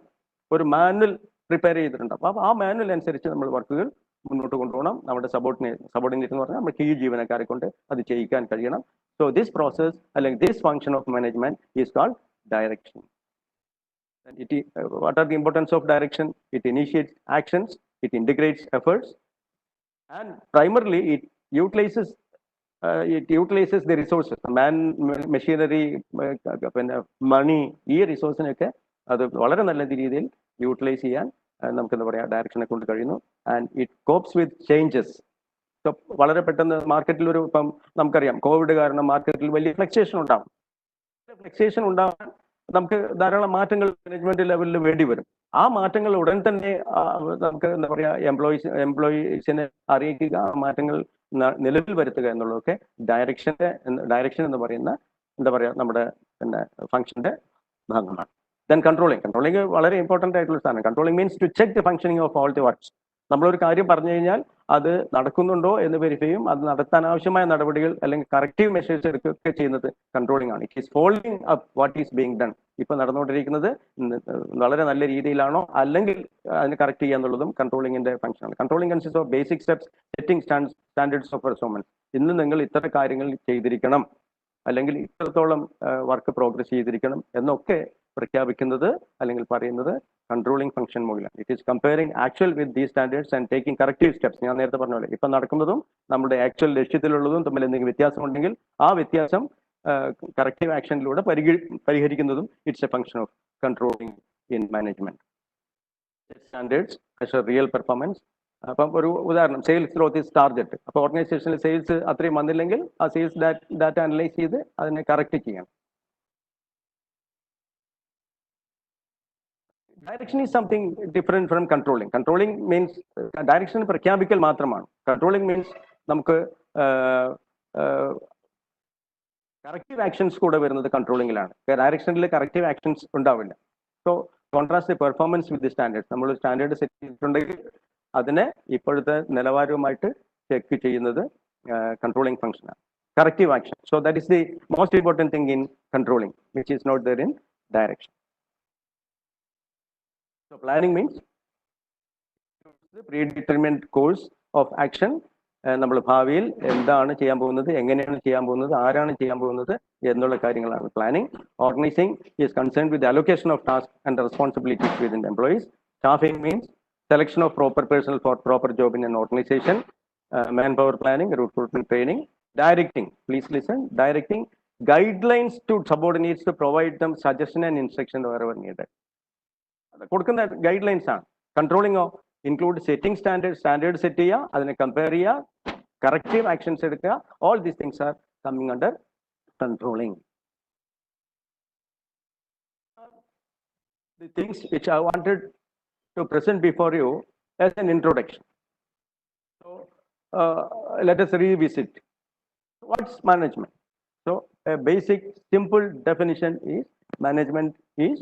ഒരു മാനുവൽ പ്രിപ്പയർ ചെയ്തിട്ടുണ്ട്. അപ്പോൾ ആ മാനുവൽ അനുസരിച്ച് നമ്മൾ വർക്കുകൾ മുന്നോട്ട് കൊണ്ടുപോകണം. നമ്മുടെ സബോർഡിനേറ്റ് എന്ന് പറഞ്ഞാൽ നമ്മുടെ കീഴ് ജീവനക്കാരെ കൊണ്ട് അത് ചെയ്യിക്കാൻ കഴിയണം. So this process, like this function of management, is called direction. And what are the importance of direction? It initiates actions, it integrates efforts, and primarily it utilizes the resources, man, machinery, money. ഈ റിസോഴ്സിനൊക്കെ അത് വളരെ നല്ല രീതിയിൽ utilise ചെയ്യാൻ നമുക്ക് എന്താ പറയുക ഡയറക്ഷനെ കൊണ്ട് കഴിയുന്നു. And it corps with changes. വളരെ പെട്ടെന്ന് മാർക്കറ്റിൽ ഇപ്പം നമുക്കറിയാം കോവിഡ് കാരണം മാർക്കറ്റിൽ വലിയ ഫ്ലക്ച്വേഷൻ ഉണ്ടാവും. ഫ്ലക്ച്വേഷൻ ഉണ്ടാവാൻ നമുക്ക് ധാരാളം മാറ്റങ്ങൾ മാനേജ്മെന്റ് ലെവലിൽ വേണ്ടി വരും. ആ മാറ്റങ്ങൾ ഉടൻ തന്നെ നമുക്ക് എന്താ പറയുക എംപ്ലോയീസിനെ അറിയിക്കുക, മാറ്റങ്ങൾ നിലവിൽ വരുത്തുക എന്നുള്ളതൊക്കെ ഡയറക്ഷൻ എന്ന് പറയുന്ന എന്താ പറയുക നമ്മുടെ പിന്നെ ഫംഗ്ഷന്റെ ഭാഗമാണ്. Then controlling വളരെ ഇമ്പോർട്ടൻ്റ് ആയിട്ടുള്ള സാധനം. Controlling means to check the functioning of all the works. നമ്മളൊരു കാര്യം പറഞ്ഞു കഴിഞ്ഞാൽ അത് നടക്കുന്നുണ്ടോ എന്ന് വെരിഫൈ ചെയ്യും. അത് നടത്താൻ ആവശ്യമായ നടപടികൾ അല്ലെങ്കിൽ കറക്റ്റീവ് മെഷേഴ്സ് എടുക്കുകയൊക്കെ ചെയ്യുന്നത് കൺട്രോളിംഗ് ആണ്. It is following up what is being done. ഇപ്പൊ നടന്നുകൊണ്ടിരിക്കുന്നത് വളരെ നല്ല രീതിയിലാണോ അല്ലെങ്കിൽ അതിന് കറക്റ്റ് ചെയ്യുക എന്നുള്ളതും കൺട്രോളിംഗിന്റെ ഫംഗ്ഷനാണ്. Controlling consist of basic steps, setting standards of performance. ഇന്ന് നിങ്ങൾ ഇത്ര കാര്യങ്ങൾ ചെയ്തിരിക്കണം അല്ലെങ്കിൽ ഇത്രത്തോളം വർക്ക് പ്രോഗ്രസ് ചെയ്തിരിക്കണം എന്നൊക്കെ പ്രഖ്യാപിക്കുന്നത് അല്ലെങ്കിൽ പറയുന്നത് കൺട്രോളിംഗ് ഫംഗ്ഷൻ മൂലമാണ്. It is comparing actual with these standards and taking corrective steps. ഞാൻ നേരത്തെ പറഞ്ഞ പോലെ ഇപ്പം നടക്കുന്നതും നമ്മുടെ ആക്ച്വൽ ലക്ഷ്യത്തിലുള്ളതും തമ്മിൽ എന്തെങ്കിലും വ്യത്യാസം ഉണ്ടെങ്കിൽ ആ വ്യത്യാസം കറക്റ്റീവ് ആക്ഷനിലൂടെ പരിഹരിക്കുന്നതും it's a function of controlling in management. Standards measure real performance. അപ്പം ഒരു ഉദാഹരണം, സെയിൽസ് ഗ്രോത്ത് ഈസ് ടാർഗറ്റ്. അപ്പോൾ ഓർഗനൈസേഷനിൽ സെയിൽസ് അത്രയും വന്നില്ലെങ്കിൽ ആ സെയിൽസ് ഡാറ്റ അനലൈസ് ചെയ്ത് അതിനെ കറക്റ്റ് ചെയ്യണം. Direction is something different from controlling. Controlling means direction പ്രഖ്യാപിക്കൽ മാത്രമാണ്. Controlling means നമുക്ക് കറക്റ്റീവ് ആക്ഷൻസ് കൂടെ വരുന്നത് കൺട്രോളിംഗിലാണ്. ഡയറക്ഷനിൽ കറക്റ്റീവ് ആക്ഷൻസ് ഉണ്ടാവില്ല. So contrast the performance with the standards. നമ്മൾ സ്റ്റാൻഡേർഡ് സെറ്റ് ചെയ്തിട്ടുണ്ടെങ്കിൽ അതിനെ ഇപ്പോഴത്തെ നിലവാരവുമായിട്ട് ചെക്ക് ചെയ്യുന്നത് കൺട്രോളിംഗ് ഫംഗ്ഷനാണ്. Corrective action. So that is the most important thing in controlling, which is not there in direction. So planning means the predetermined course of action. നമ്മൾ ഭാവിയിൽ എന്താണ് ചെയ്യാൻ പോകുന്നത്, എങ്ങനെയാണ് ചെയ്യാൻ പോകുന്നത്, ആരാണ് ചെയ്യാൻ പോകുന്നത് എന്നുള്ള കാര്യങ്ങളാണ് planning. Organising is concern with allocation of task and responsibilities within employees. Staffing means selection of proper personnel for proper job in an organization. Manpower planning, recruitment training. Directing, please listen. Directing guidelines to subordinates to provide them suggestion and instruction wherever needed. കൊടുക്കുന്ന guide lines ആണ്. കൺട്രോളിംഗോ include setting standard set ചെയ്യുക, അതിനെ compare ചെയ്യുക, corrective actions എടുക്കുക. All these things are coming under controlling. The things which I wanted to present before you as an introduction. So let us revisit. What's management? So a basic simple definition is management is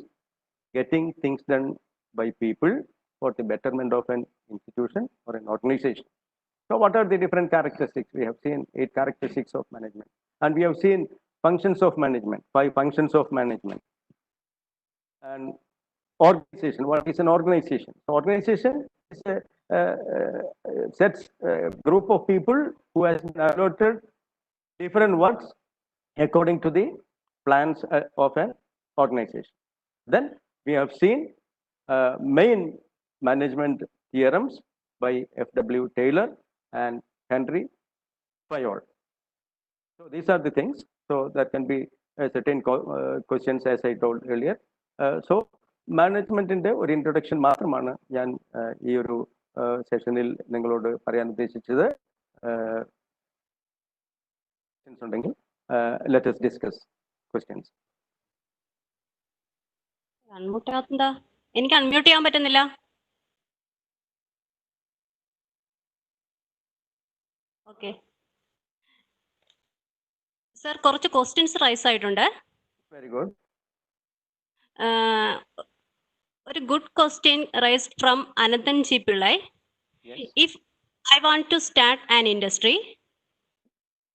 getting things done by people for the betterment of an institution or an organization. So what are the different characteristics? We have seen 8 characteristics of management, and we have seen functions of management, 5 functions of management. And organization, what is an organization? So organization is a sets a group of people who has been allotted different works according to the plans of an organization. Then we have seen main management theorems by F.W. Taylor and Henry Fayol. So these are the things. So that can be certain questions as I told earlier. So മാനേജ്മെന്റിന്റെ ഒരു introduction മാത്രമാണ് ഞാൻ ഈ ഒരു സെഷനിൽ നിങ്ങളോട് പറയാൻ ഉദ്ദേശിച്ചത്. ഉണ്ടെങ്കിൽ ലെറ്റ് us discuss questions.
എനിക്ക് അൺമ്യൂട്ട് ചെയ്യാൻ പറ്റുന്നില്ല. ഓക്കെ, സർ കുറച്ച് ക്വസ്റ്റ്യൻസ് റൈസ് ആയിട്ടുണ്ട്.
Very good.
ഒരു good question raised from Ananthan G Pillai.
Yes.
If I want to start an industry,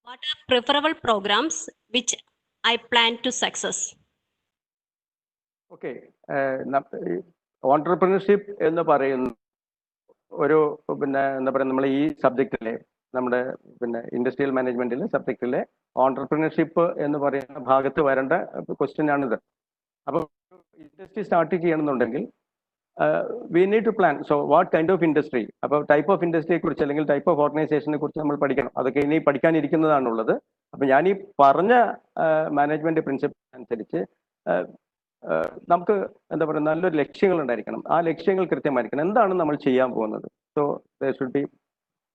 what are preferable programs which I plan to success?
Okay. Entrepreneurship എന്ന് പറയുന്ന ഒരു പിന്നെ എന്താ പറയുക നമ്മൾ ഈ സബ്ജക്റ്റിലെ നമ്മുടെ പിന്നെ ഇൻഡസ്ട്രിയൽ മാനേജ്മെന്റിലെ സബ്ജക്റ്റിലെ ഓൺട്രപ്രണർഷിപ്പ് എന്ന് പറയുന്ന ഭാഗത്ത് വരേണ്ട ക്വസ്റ്റ്യൻ ആണിത്. അപ്പോൾ ഇൻഡസ്ട്രി സ്റ്റാർട്ട് ചെയ്യണമെന്നുണ്ടെങ്കിൽ we need to plan. So what kind of industry, അപ്പോൾ ടൈപ്പ് ഓഫ് ഇൻഡസ്ട്രിയെ കുറിച്ച് അല്ലെങ്കിൽ ടൈപ്പ് ഓഫ് ഓർഗനൈസേഷനെ കുറിച്ച് നമ്മൾ പഠിക്കണം. അതൊക്കെ ഇനി പഠിക്കാനിരിക്കുന്നതാണുള്ളത്. അപ്പം ഞാൻ ഈ പറഞ്ഞ മാനേജ്മെന്റ് പ്രിൻസിപ്പിൾ അനുസരിച്ച് നമുക്ക് എന്താ പറയുക നല്ലൊരു ലക്ഷ്യങ്ങൾ ഉണ്ടായിരിക്കണം. ആ ലക്ഷ്യങ്ങൾ കൃത്യമായിരിക്കണം. എന്താണ് നമ്മൾ ചെയ്യാൻ പോകുന്നത്? So there should B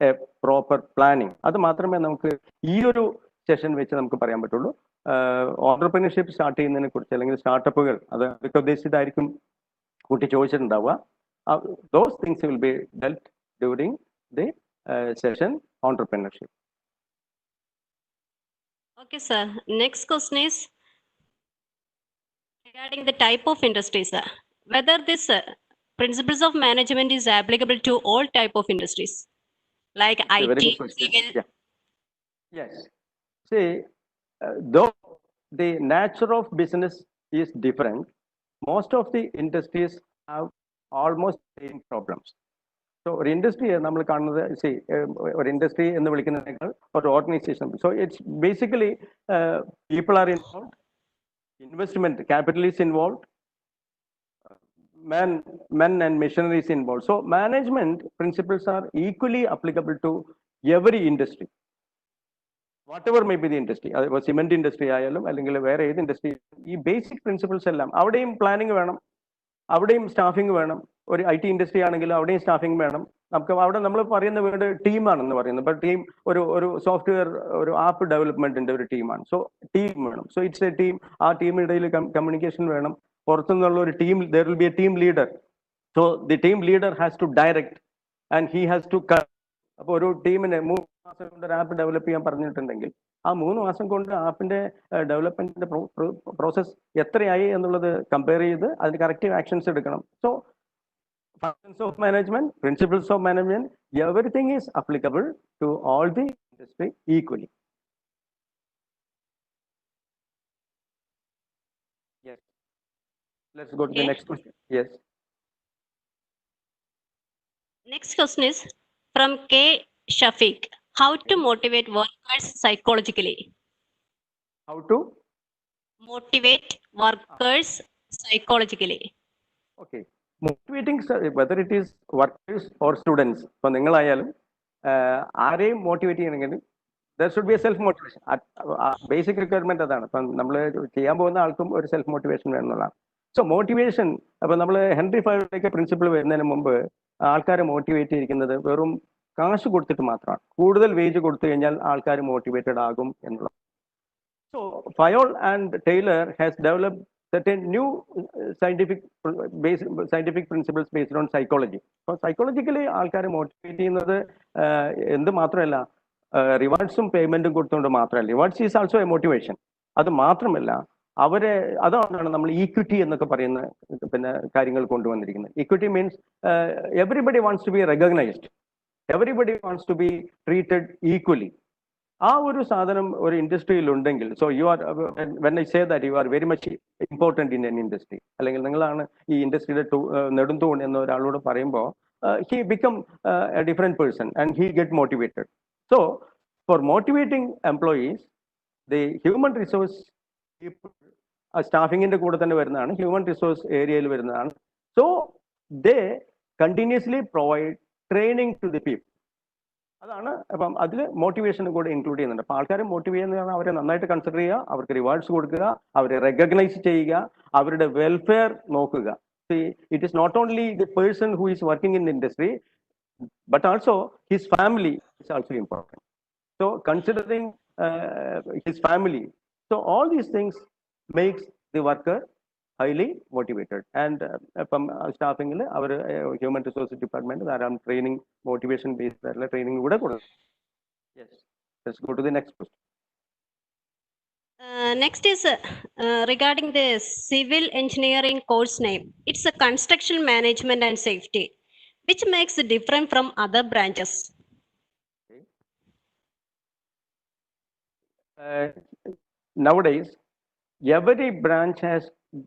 A proper planning. അത് മാത്രമേ നമുക്ക് ഈ ഒരു സെഷൻ വെച്ച് നമുക്ക് പറയാൻ പറ്റുള്ളൂ. ഓൺട്രപ്രണർഷിപ്പ് സ്റ്റാർട്ട് ചെയ്യുന്നതിനെ കുറിച്ച് അല്ലെങ്കിൽ സ്റ്റാർട്ടപ്പുകൾ അതൊക്കെ ഉദ്ദേശിച്ചിട്ടായിരിക്കും കുട്ടി ചോദിച്ചിട്ടുണ്ടാവുക. Those things will be dealt during the session entrepreneurship.
Okay, sir. Next question is regarding the type of industries, sir. Whether this principles of management is applicable to all type of industries, like
A very
IT,
good question.
civil.
Yeah. Yes. See, though the nature of business is different, most of the industries have almost same problems. So, ഒരു industry നമ്മൾ കാണുന്നത് ഒരു industry എന്ന് വിളിക്കുന്നതിനേക്കാൾ ഒരു organisation. So it's basically people are involve, investment capital is involve, men and machinery is involved. So management principles are equally applicable to every industry, whatever may be the industry. അത് cement industry ആയാലും അല്ലെങ്കിൽ വേറെ ഏത് industry, ഈ basic principles എല്ലാം അവിടെയും planning വേണം, അവിടെയും സ്റ്റാഫിംഗ് വേണം. ഒരു IT ഇൻഡസ്ട്രി ആണെങ്കിലും അവിടെയും സ്റ്റാഫിംഗ് വേണം. നമുക്ക് അവിടെ നമ്മൾ പറയുന്ന വേർഡ് ടീമാണെന്ന് പറയുന്നത്. ഇപ്പൊ ടീം ഒരു സോഫ്റ്റ്വെയർ ഒരു ആപ്പ് ഡെവലപ്മെന്റിന്റെ ഒരു ടീമാണ്. സോ ടീം വേണം. So it's A team. ആ ടീമിനിടയിൽ കമ്മ്യൂണിക്കേഷൻ വേണം. പുറത്തുനിന്നുള്ള ഒരു team, there will be a team leader. So the team leader has to direct and he has to cut. അപ്പോൾ ഒരു ടീമിന് 3 മാസം കൊണ്ട് ഒരു ആപ്പ് ഡെവലപ്പ് ചെയ്യാൻ പറഞ്ഞിട്ടുണ്ടെങ്കിൽ ആ 3 മാസം കൊണ്ട് ആപ്പിന്റെ ഡെവലപ്മെന്റിന്റെ പ്രോസസ് എത്രയായി എന്നുള്ളത് കമ്പയർ ചെയ്ത് അതിന് കറക്റ്റീവ് ആക്ഷൻസ് എടുക്കണം. So functions of management, principles of management, everything is applicable to all the industry equally. Yes. Let's go to the next question. Yes.
Next question is from K. Shafiq. How to motivate workers psychologically?
How to
Motivate workers psychologically.
Okay. Motivating, whether it is workers or students, ഇപ്പൊ നിങ്ങളായാലും ആരെയും motivate ചെയ്യണമെങ്കിൽ there should B A self motivation. Basic requirement അതാണ്. ഇപ്പം നമ്മൾ ചെയ്യാൻ പോകുന്ന ആൾക്കും ഒരു സെൽഫ് മോട്ടിവേഷൻ വേണമെന്നുള്ളതാണ്. സോ മോട്ടിവേഷൻ, അപ്പൊ നമ്മൾ ഹെൻറി ഫൈവിലേക്ക് പ്രിൻസിപ്പിൾ വരുന്നതിന് മുമ്പ് ആൾക്കാരെ മോട്ടിവേറ്റ് ചെയ്തിരിക്കുന്നത് വെറും കാശ് കൊടുത്തിട്ട് മാത്രമാണ്. കൂടുതൽ വേജ് കൊടുത്തു കഴിഞ്ഞാൽ ആൾക്കാർ മോട്ടിവേറ്റഡ് ആകും എന്നുള്ളത്. So Fayol and Taylor has developed certain new scientific principles based on psychology. So psychologically ആൾക്കാരെ മോട്ടിവേറ്റ് ചെയ്യുന്നത് എന്ത് മാത്രമല്ല, റിവാർഡ്സും പേയ്മെന്റും കൊടുത്തുകൊണ്ട് മാത്രമല്ല, rewards is also A motivation. അത് മാത്രമല്ല അതാണ് നമ്മൾ ഈക്വിറ്റി എന്നൊക്കെ പറയുന്ന പിന്നെ കാര്യങ്ങൾ കൊണ്ടുവന്നിരിക്കുന്നത്. Equity means everybody wants to be recognised, everybody wants to be treated equally. ആ ഒരു സാധനം ഒരു ഇൻഡസ്ട്രിയിൽ ഉണ്ടെങ്കിൽ, so you are, when I say that you are very much important in an industry, അല്ലെങ്കിൽ നിങ്ങളാണ് ഈ ഇൻഡസ്ട്രിയുടെ നെടുന്തൂൺ എന്ന് ഒരാളോട് പറയുമ്പോൾ he become a different person and he get motivated. So for motivating employees, the human resource people, സ്റ്റാഫിങ്ങിന്റെ കൂടെ തന്നെ വരുന്നതാണ്, ഹ്യൂമൻ റിസോഴ്സ് ഏരിയയിൽ വരുന്നതാണ്. So they continuously provide training to the people. അതാണ്. അപ്പം അതിൽ മോട്ടിവേഷനും കൂടെ ഇൻക്ലൂഡ് ചെയ്യുന്നുണ്ട്. അപ്പോൾ ആൾക്കാരെ മോട്ടിവേറ്റ് ചെയ്യുന്നതാണ് അവരെ നന്നായിട്ട് കൺസിഡർ ചെയ്യുക, അവർക്ക് റിവാർഡ്സ് കൊടുക്കുക, അവരെ റെക്കഗ്നൈസ് ചെയ്യുക, അവരുടെ വെൽഫെയർ നോക്കുക. It is not only the person who is working in the industry, but also his family is also important. So considering his family, so all these things makes the worker highly motivated. And staffing our human resources department ധാരാളം training, motivation based training കൂടെ കൊടുക്കും. Yes, let's go to the next question.
Next is regarding the civil engineering course name. It's a construction management and safety, which makes it different from other branches.
Nowadays, every branch has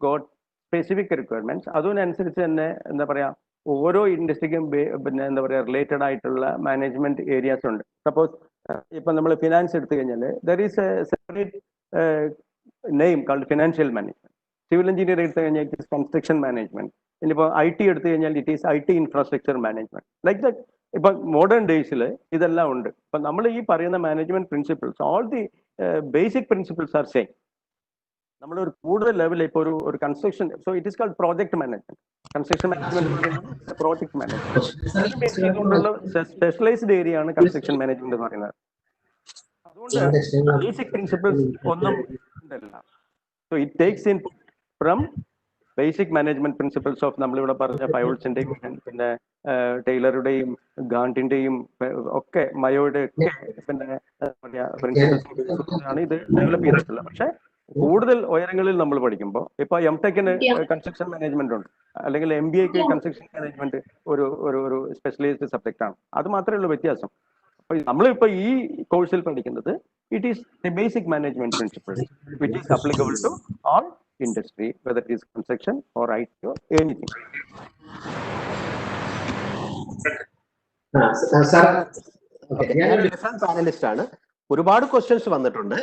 got specific requirements. അതിനനുസരിച്ച് തന്നെ എന്താ പറയാ ഓരോ ഇൻഡസ്ട്രിക്കും പിന്നെ എന്താ പറയാ related ആയിട്ടുള്ള management areas ഉണ്ട്. സപ്പോസ് ഇപ്പൊ നമ്മൾ ഫിനാൻസ് എടുത്തു കഴിഞ്ഞാൽ there is A separate name called financial management. Civil engineer എടുത്തു കഴിഞ്ഞാൽ ഇറ്റ് ഈസ് കൺസ്ട്രക്ഷൻ മാനേജ്മെന്റ്. ഇനിയിപ്പോൾ IT എടുത്തു കഴിഞ്ഞാൽ it is IT infrastructure management. Like that ഇപ്പൊ മോഡേൺ ഡേയ്സിൽ ഇതെല്ലാം ഉണ്ട്. ഇപ്പൊ നമ്മൾ ഈ പറയുന്ന management principles all the basic principles are same. നമ്മൾ ഒരു കൂടുതൽ ലെവലിൽ ഇപ്പോൾ ഒരു construction, so it is called project management. Construction management project management specialised area ആണ് കൺസ്ട്രക്ഷൻ മാനേജ്മെന്റ് എന്ന് പറയുന്നത്. അതുകൊണ്ട് ബേസിക് പ്രിൻസിപ്പിൾസ് ഒന്നും ഉണ്ടല്ല. So it takes in from basic management principles of നമ്മളിവിടെ പറഞ്ഞ ഫയോൾസിന്റെയും പിന്നെ ടൈലറുടെയും ഗാണ്ടിന്റെയും ഒക്കെ മയോയുടെ ഒക്കെ പിന്നെ പ്രിൻസിപ്പിൾസ് ആണ് ഇത് ഡെവലപ്പ് ചെയ്തിട്ടുള്ളത്. പക്ഷെ കൂടുതൽ ഉയരങ്ങളിൽ നമ്മൾ പഠിക്കുമ്പോൾ ഇപ്പൊ M.Tech-ന് കൺസ്ട്രക്ഷൻ മാനേജ്മെന്റ് ഉണ്ട്, അല്ലെങ്കിൽ MBA-ക്ക് കൺസ്ട്രക്ഷൻ മാനേജ്മെന്റ് ഒരു സ്പെഷ്യലൈസ്ഡ് സബ്ജക്റ്റ് ആണ്. അത് മാത്രമേ ഉള്ളൂ വ്യത്യാസം. അപ്പൊ നമ്മളിപ്പോ ഈ കോഴ്സിൽ പഠിക്കുന്നത് it is the basic management principles which is applicable to all industry, whether it is construction or IT or anything.
ഞാൻ ഡിഫറെന്റ് പാനലിസ്റ്റ് ആണ്. ഒരുപാട് ക്വസ്റ്റ്യൻസ് വന്നിട്ടുണ്ട്.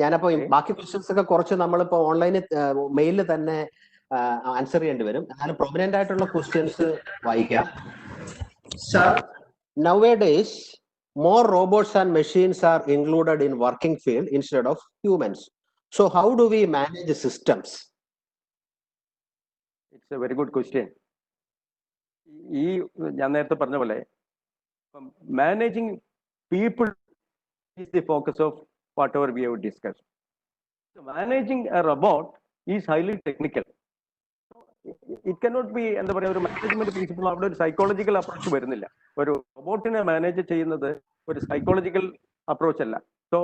ഞാനപ്പോ ബാക്കി ക്വസ്റ്റ്യൻസ് ഒക്കെ കുറച്ച് നമ്മളിപ്പോ ഓൺലൈനിൽ മെയിലിൽ തന്നെ ആൻസർ ചെയ്യേണ്ടി വരും. എന്നാലും പ്രൊമിനന്റ് ആയിട്ടുള്ള ക്വസ്റ്റ്യൻസ് വായിക്കാം. Sir, nowadays more robots and machines are included in working field instead of humans. So how do we manage the systems?
It's a very good question. ഈ ഞാൻ നേരത്തെ പറഞ്ഞ പോലെ managing people is the focus of what ever we have discussed. Managing A robot is highly technical. It cannot be എന്താ പറയുക, ഒരു management principle അവിടെ ഒരു സൈക്കോളജിക്കൽ അപ്രോച്ച് വരുന്നില്ല. ഒരു റോബോട്ടിനെ മാനേജ് ചെയ്യുന്നത് ഒരു സൈക്കോളജിക്കൽ അപ്രോച്ച് അല്ല. സോ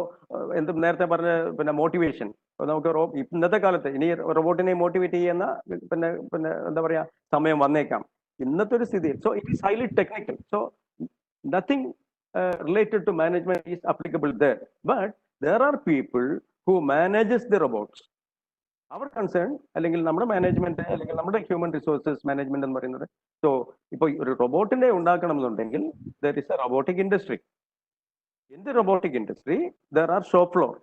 എന്ത് നേരത്തെ പറഞ്ഞ പിന്നെ മോട്ടിവേഷൻ, നമുക്ക് ഇന്നത്തെ കാലത്ത് ഇനി റോബോട്ടിനെ മോട്ടിവേറ്റ് ചെയ്യുന്ന പിന്നെ എന്താ പറയാ സമയം വന്നേക്കാം ഇന്നത്തെ ഒരു സ്ഥിതിയിൽ. So it is highly technical. So nothing related to management is applicable there. But there are people who manages the robots. അവർ കൺസേൺ അല്ലെങ്കിൽ നമ്മുടെ മാനേജ്മെന്റ് അല്ലെങ്കിൽ നമ്മുടെ ഹ്യൂമൻ റിസോഴ്സസ് മാനേജ്മെന്റ് എന്ന് പറയുന്നത്. സോ ഇപ്പൊ ഒരു റോബോട്ടിനെ ഉണ്ടാക്കണം എന്നുണ്ടെങ്കിൽ there is A robotic industry. In the robotic industry, there are shop floor,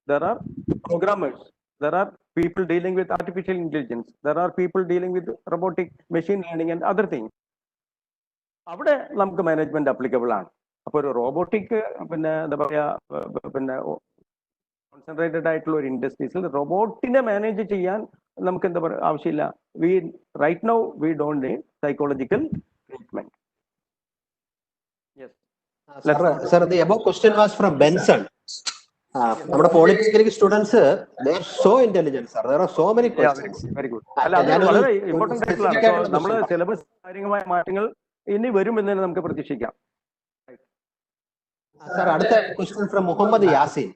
there are programmers, there are people dealing with artificial intelligence, there are people dealing with robotic machine learning and other things. അവിടെ നമുക്ക് management applicable ആണ്. അപ്പൊ ഒരു robotic പിന്നെ എന്താ പറയാ പിന്നെ concentrated ആയിട്ടുള്ള ഒരു ഇൻഡസ്ട്രീസിൽ റോബോട്ടിനെ മാനേജ് ചെയ്യാൻ നമുക്ക് എന്താ പറയുക ആവശ്യമില്ല. We right now we don't need psychological treatment. Yes.
Sir, the above question was from Benson. നമ്മുടെ polytechnic students they are so intelligent, sir. There are so many questions.
Very good. അല്ല, അത് വളരെ important ആയിട്ടുള്ള നമ്മൾ syllabus കാര്യമായ മാറ്റങ്ങൾ ഇനി വരുമെന്ന് തന്നെ നമുക്ക് പ്രതീക്ഷിക്കാം.
Sir, അടുത്ത question from Muhammad Yasin.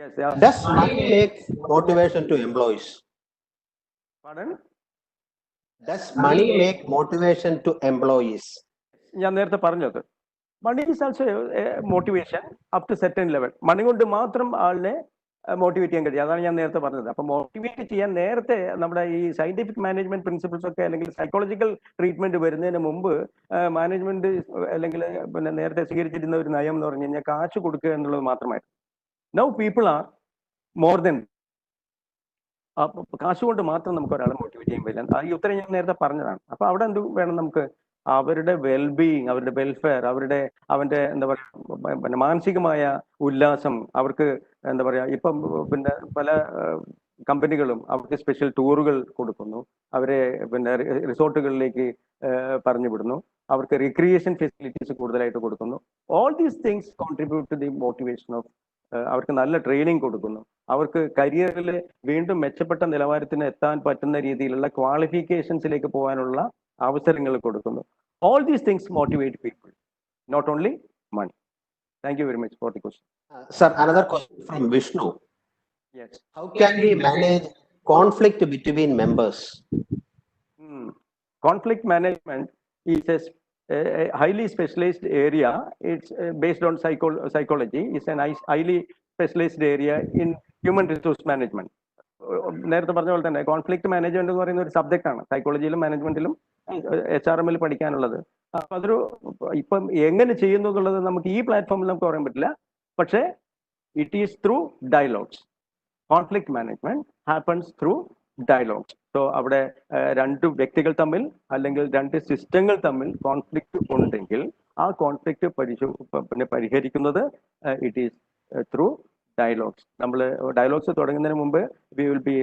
Yes.
Does money make motivation to employees?
Pardon?
Does money make motivation to employees?
ഞാൻ നേരത്തെ പറഞ്ഞത് money is also motivation up to certain level. Money കൊണ്ട് മാത്രം ആളിനെ മോട്ടിവേറ്റ് ചെയ്യാൻ കഴിയും. അതാണ് ഞാൻ നേരത്തെ പറഞ്ഞത്. അപ്പൊ മോട്ടിവേറ്റ് ചെയ്യാൻ നേരത്തെ നമ്മുടെ ഈ സയന്റിഫിക് മാനേജ്മെന്റ് പ്രിൻസിപ്പിൾസ് ഒക്കെ അല്ലെങ്കിൽ സൈക്കോളജിക്കൽ ട്രീറ്റ്മെന്റ് വരുന്നതിന് മുമ്പ് മാനേജ്മെന്റ് അല്ലെങ്കിൽ പിന്നെ നേരത്തെ സ്വീകരിച്ചിരുന്ന ഒരു നയം എന്ന് പറഞ്ഞു കഴിഞ്ഞാൽ കാശ് കൊടുക്കുക എന്നുള്ളത് മാത്രമായിരുന്നു. Now people are more than. കാശ് കൊണ്ട് മാത്രം നമുക്ക് ഒരാളെ മോട്ടിവേറ്റ് ചെയ്യാൻ പറ്റില്ല. ഈ ഉത്തരം ഞാൻ നേരത്തെ പറഞ്ഞതാണ്. അപ്പൊ അവിടെ എന്ത് വേണം, നമുക്ക് അവരുടെ വെൽബീയിങ്, അവരുടെ വെൽഫെയർ, അവന്റെ എന്താ പറയുക പിന്നെ മാനസികമായ ഉല്ലാസം, അവർക്ക് എന്താ പറയാ ഇപ്പം പിന്നെ പല കമ്പനികളും അവർക്ക് സ്പെഷ്യൽ ടൂറുകൾ കൊടുക്കുന്നു, അവരെ പിന്നെ റിസോർട്ടുകളിലേക്ക് പറഞ്ഞു വിടുന്നു, അവർക്ക് റിക്രിയേഷൻ ഫെസിലിറ്റീസ് കൂടുതലായിട്ട് കൊടുക്കുന്നു. All these things contribute to the motivation of. അവർക്ക് നല്ല ട്രെയിനിങ് കൊടുക്കുന്നു, അവർക്ക് കരിയറിൽ വീണ്ടും മെച്ചപ്പെട്ട നിലവാരത്തിന് എത്താൻ പറ്റുന്ന രീതിയിലുള്ള ക്വാളിഫിക്കേഷൻസിലേക്ക് പോകാനുള്ള അവസരങ്ങൾ കൊടുക്കുന്നു. All these things motivate people, not only money. Thank you very much for the question.
Sir, another question from Vishnu.
Yes.
How can we manage conflict between members?
Conflict management is a highly specialized area. It's based on psychology. It's a highly specialized area in human resource management. നേരത്തെ പറഞ്ഞ പോലെ തന്നെ conflict management എന്ന് പറയുന്ന ഒരു സബ്ജക്റ്റാണ് സൈക്കോളജിയിലും മാനേജ്മെന്റിലും HR-ൽ പഠിക്കാനുള്ളത്. അപ്പൊ അതൊരു ഇപ്പം എങ്ങനെ ചെയ്യുന്നു എന്നുള്ളത് നമുക്ക് ഈ പ്ലാറ്റ്ഫോമിൽ നമുക്ക് പറയാൻ പറ്റില്ല. പക്ഷേ it is through dialogues. Conflict management happens through dialogues. So അവിടെ രണ്ട് വ്യക്തികൾ തമ്മിൽ അല്ലെങ്കിൽ രണ്ട് സിസ്റ്റങ്ങൾ തമ്മിൽ കോൺഫ്ലിക്റ്റ് ഉണ്ടെങ്കിൽ ആ കോൺഫ്ലിക്റ്റ് പരിഹരിക്കുന്നത് ഇറ്റ് ഈസ് ത്രൂ ഡയലോഗ്സ്. നമ്മൾ ഡയലോഗ്സ് തുടങ്ങുന്നതിന് മുമ്പ് we will be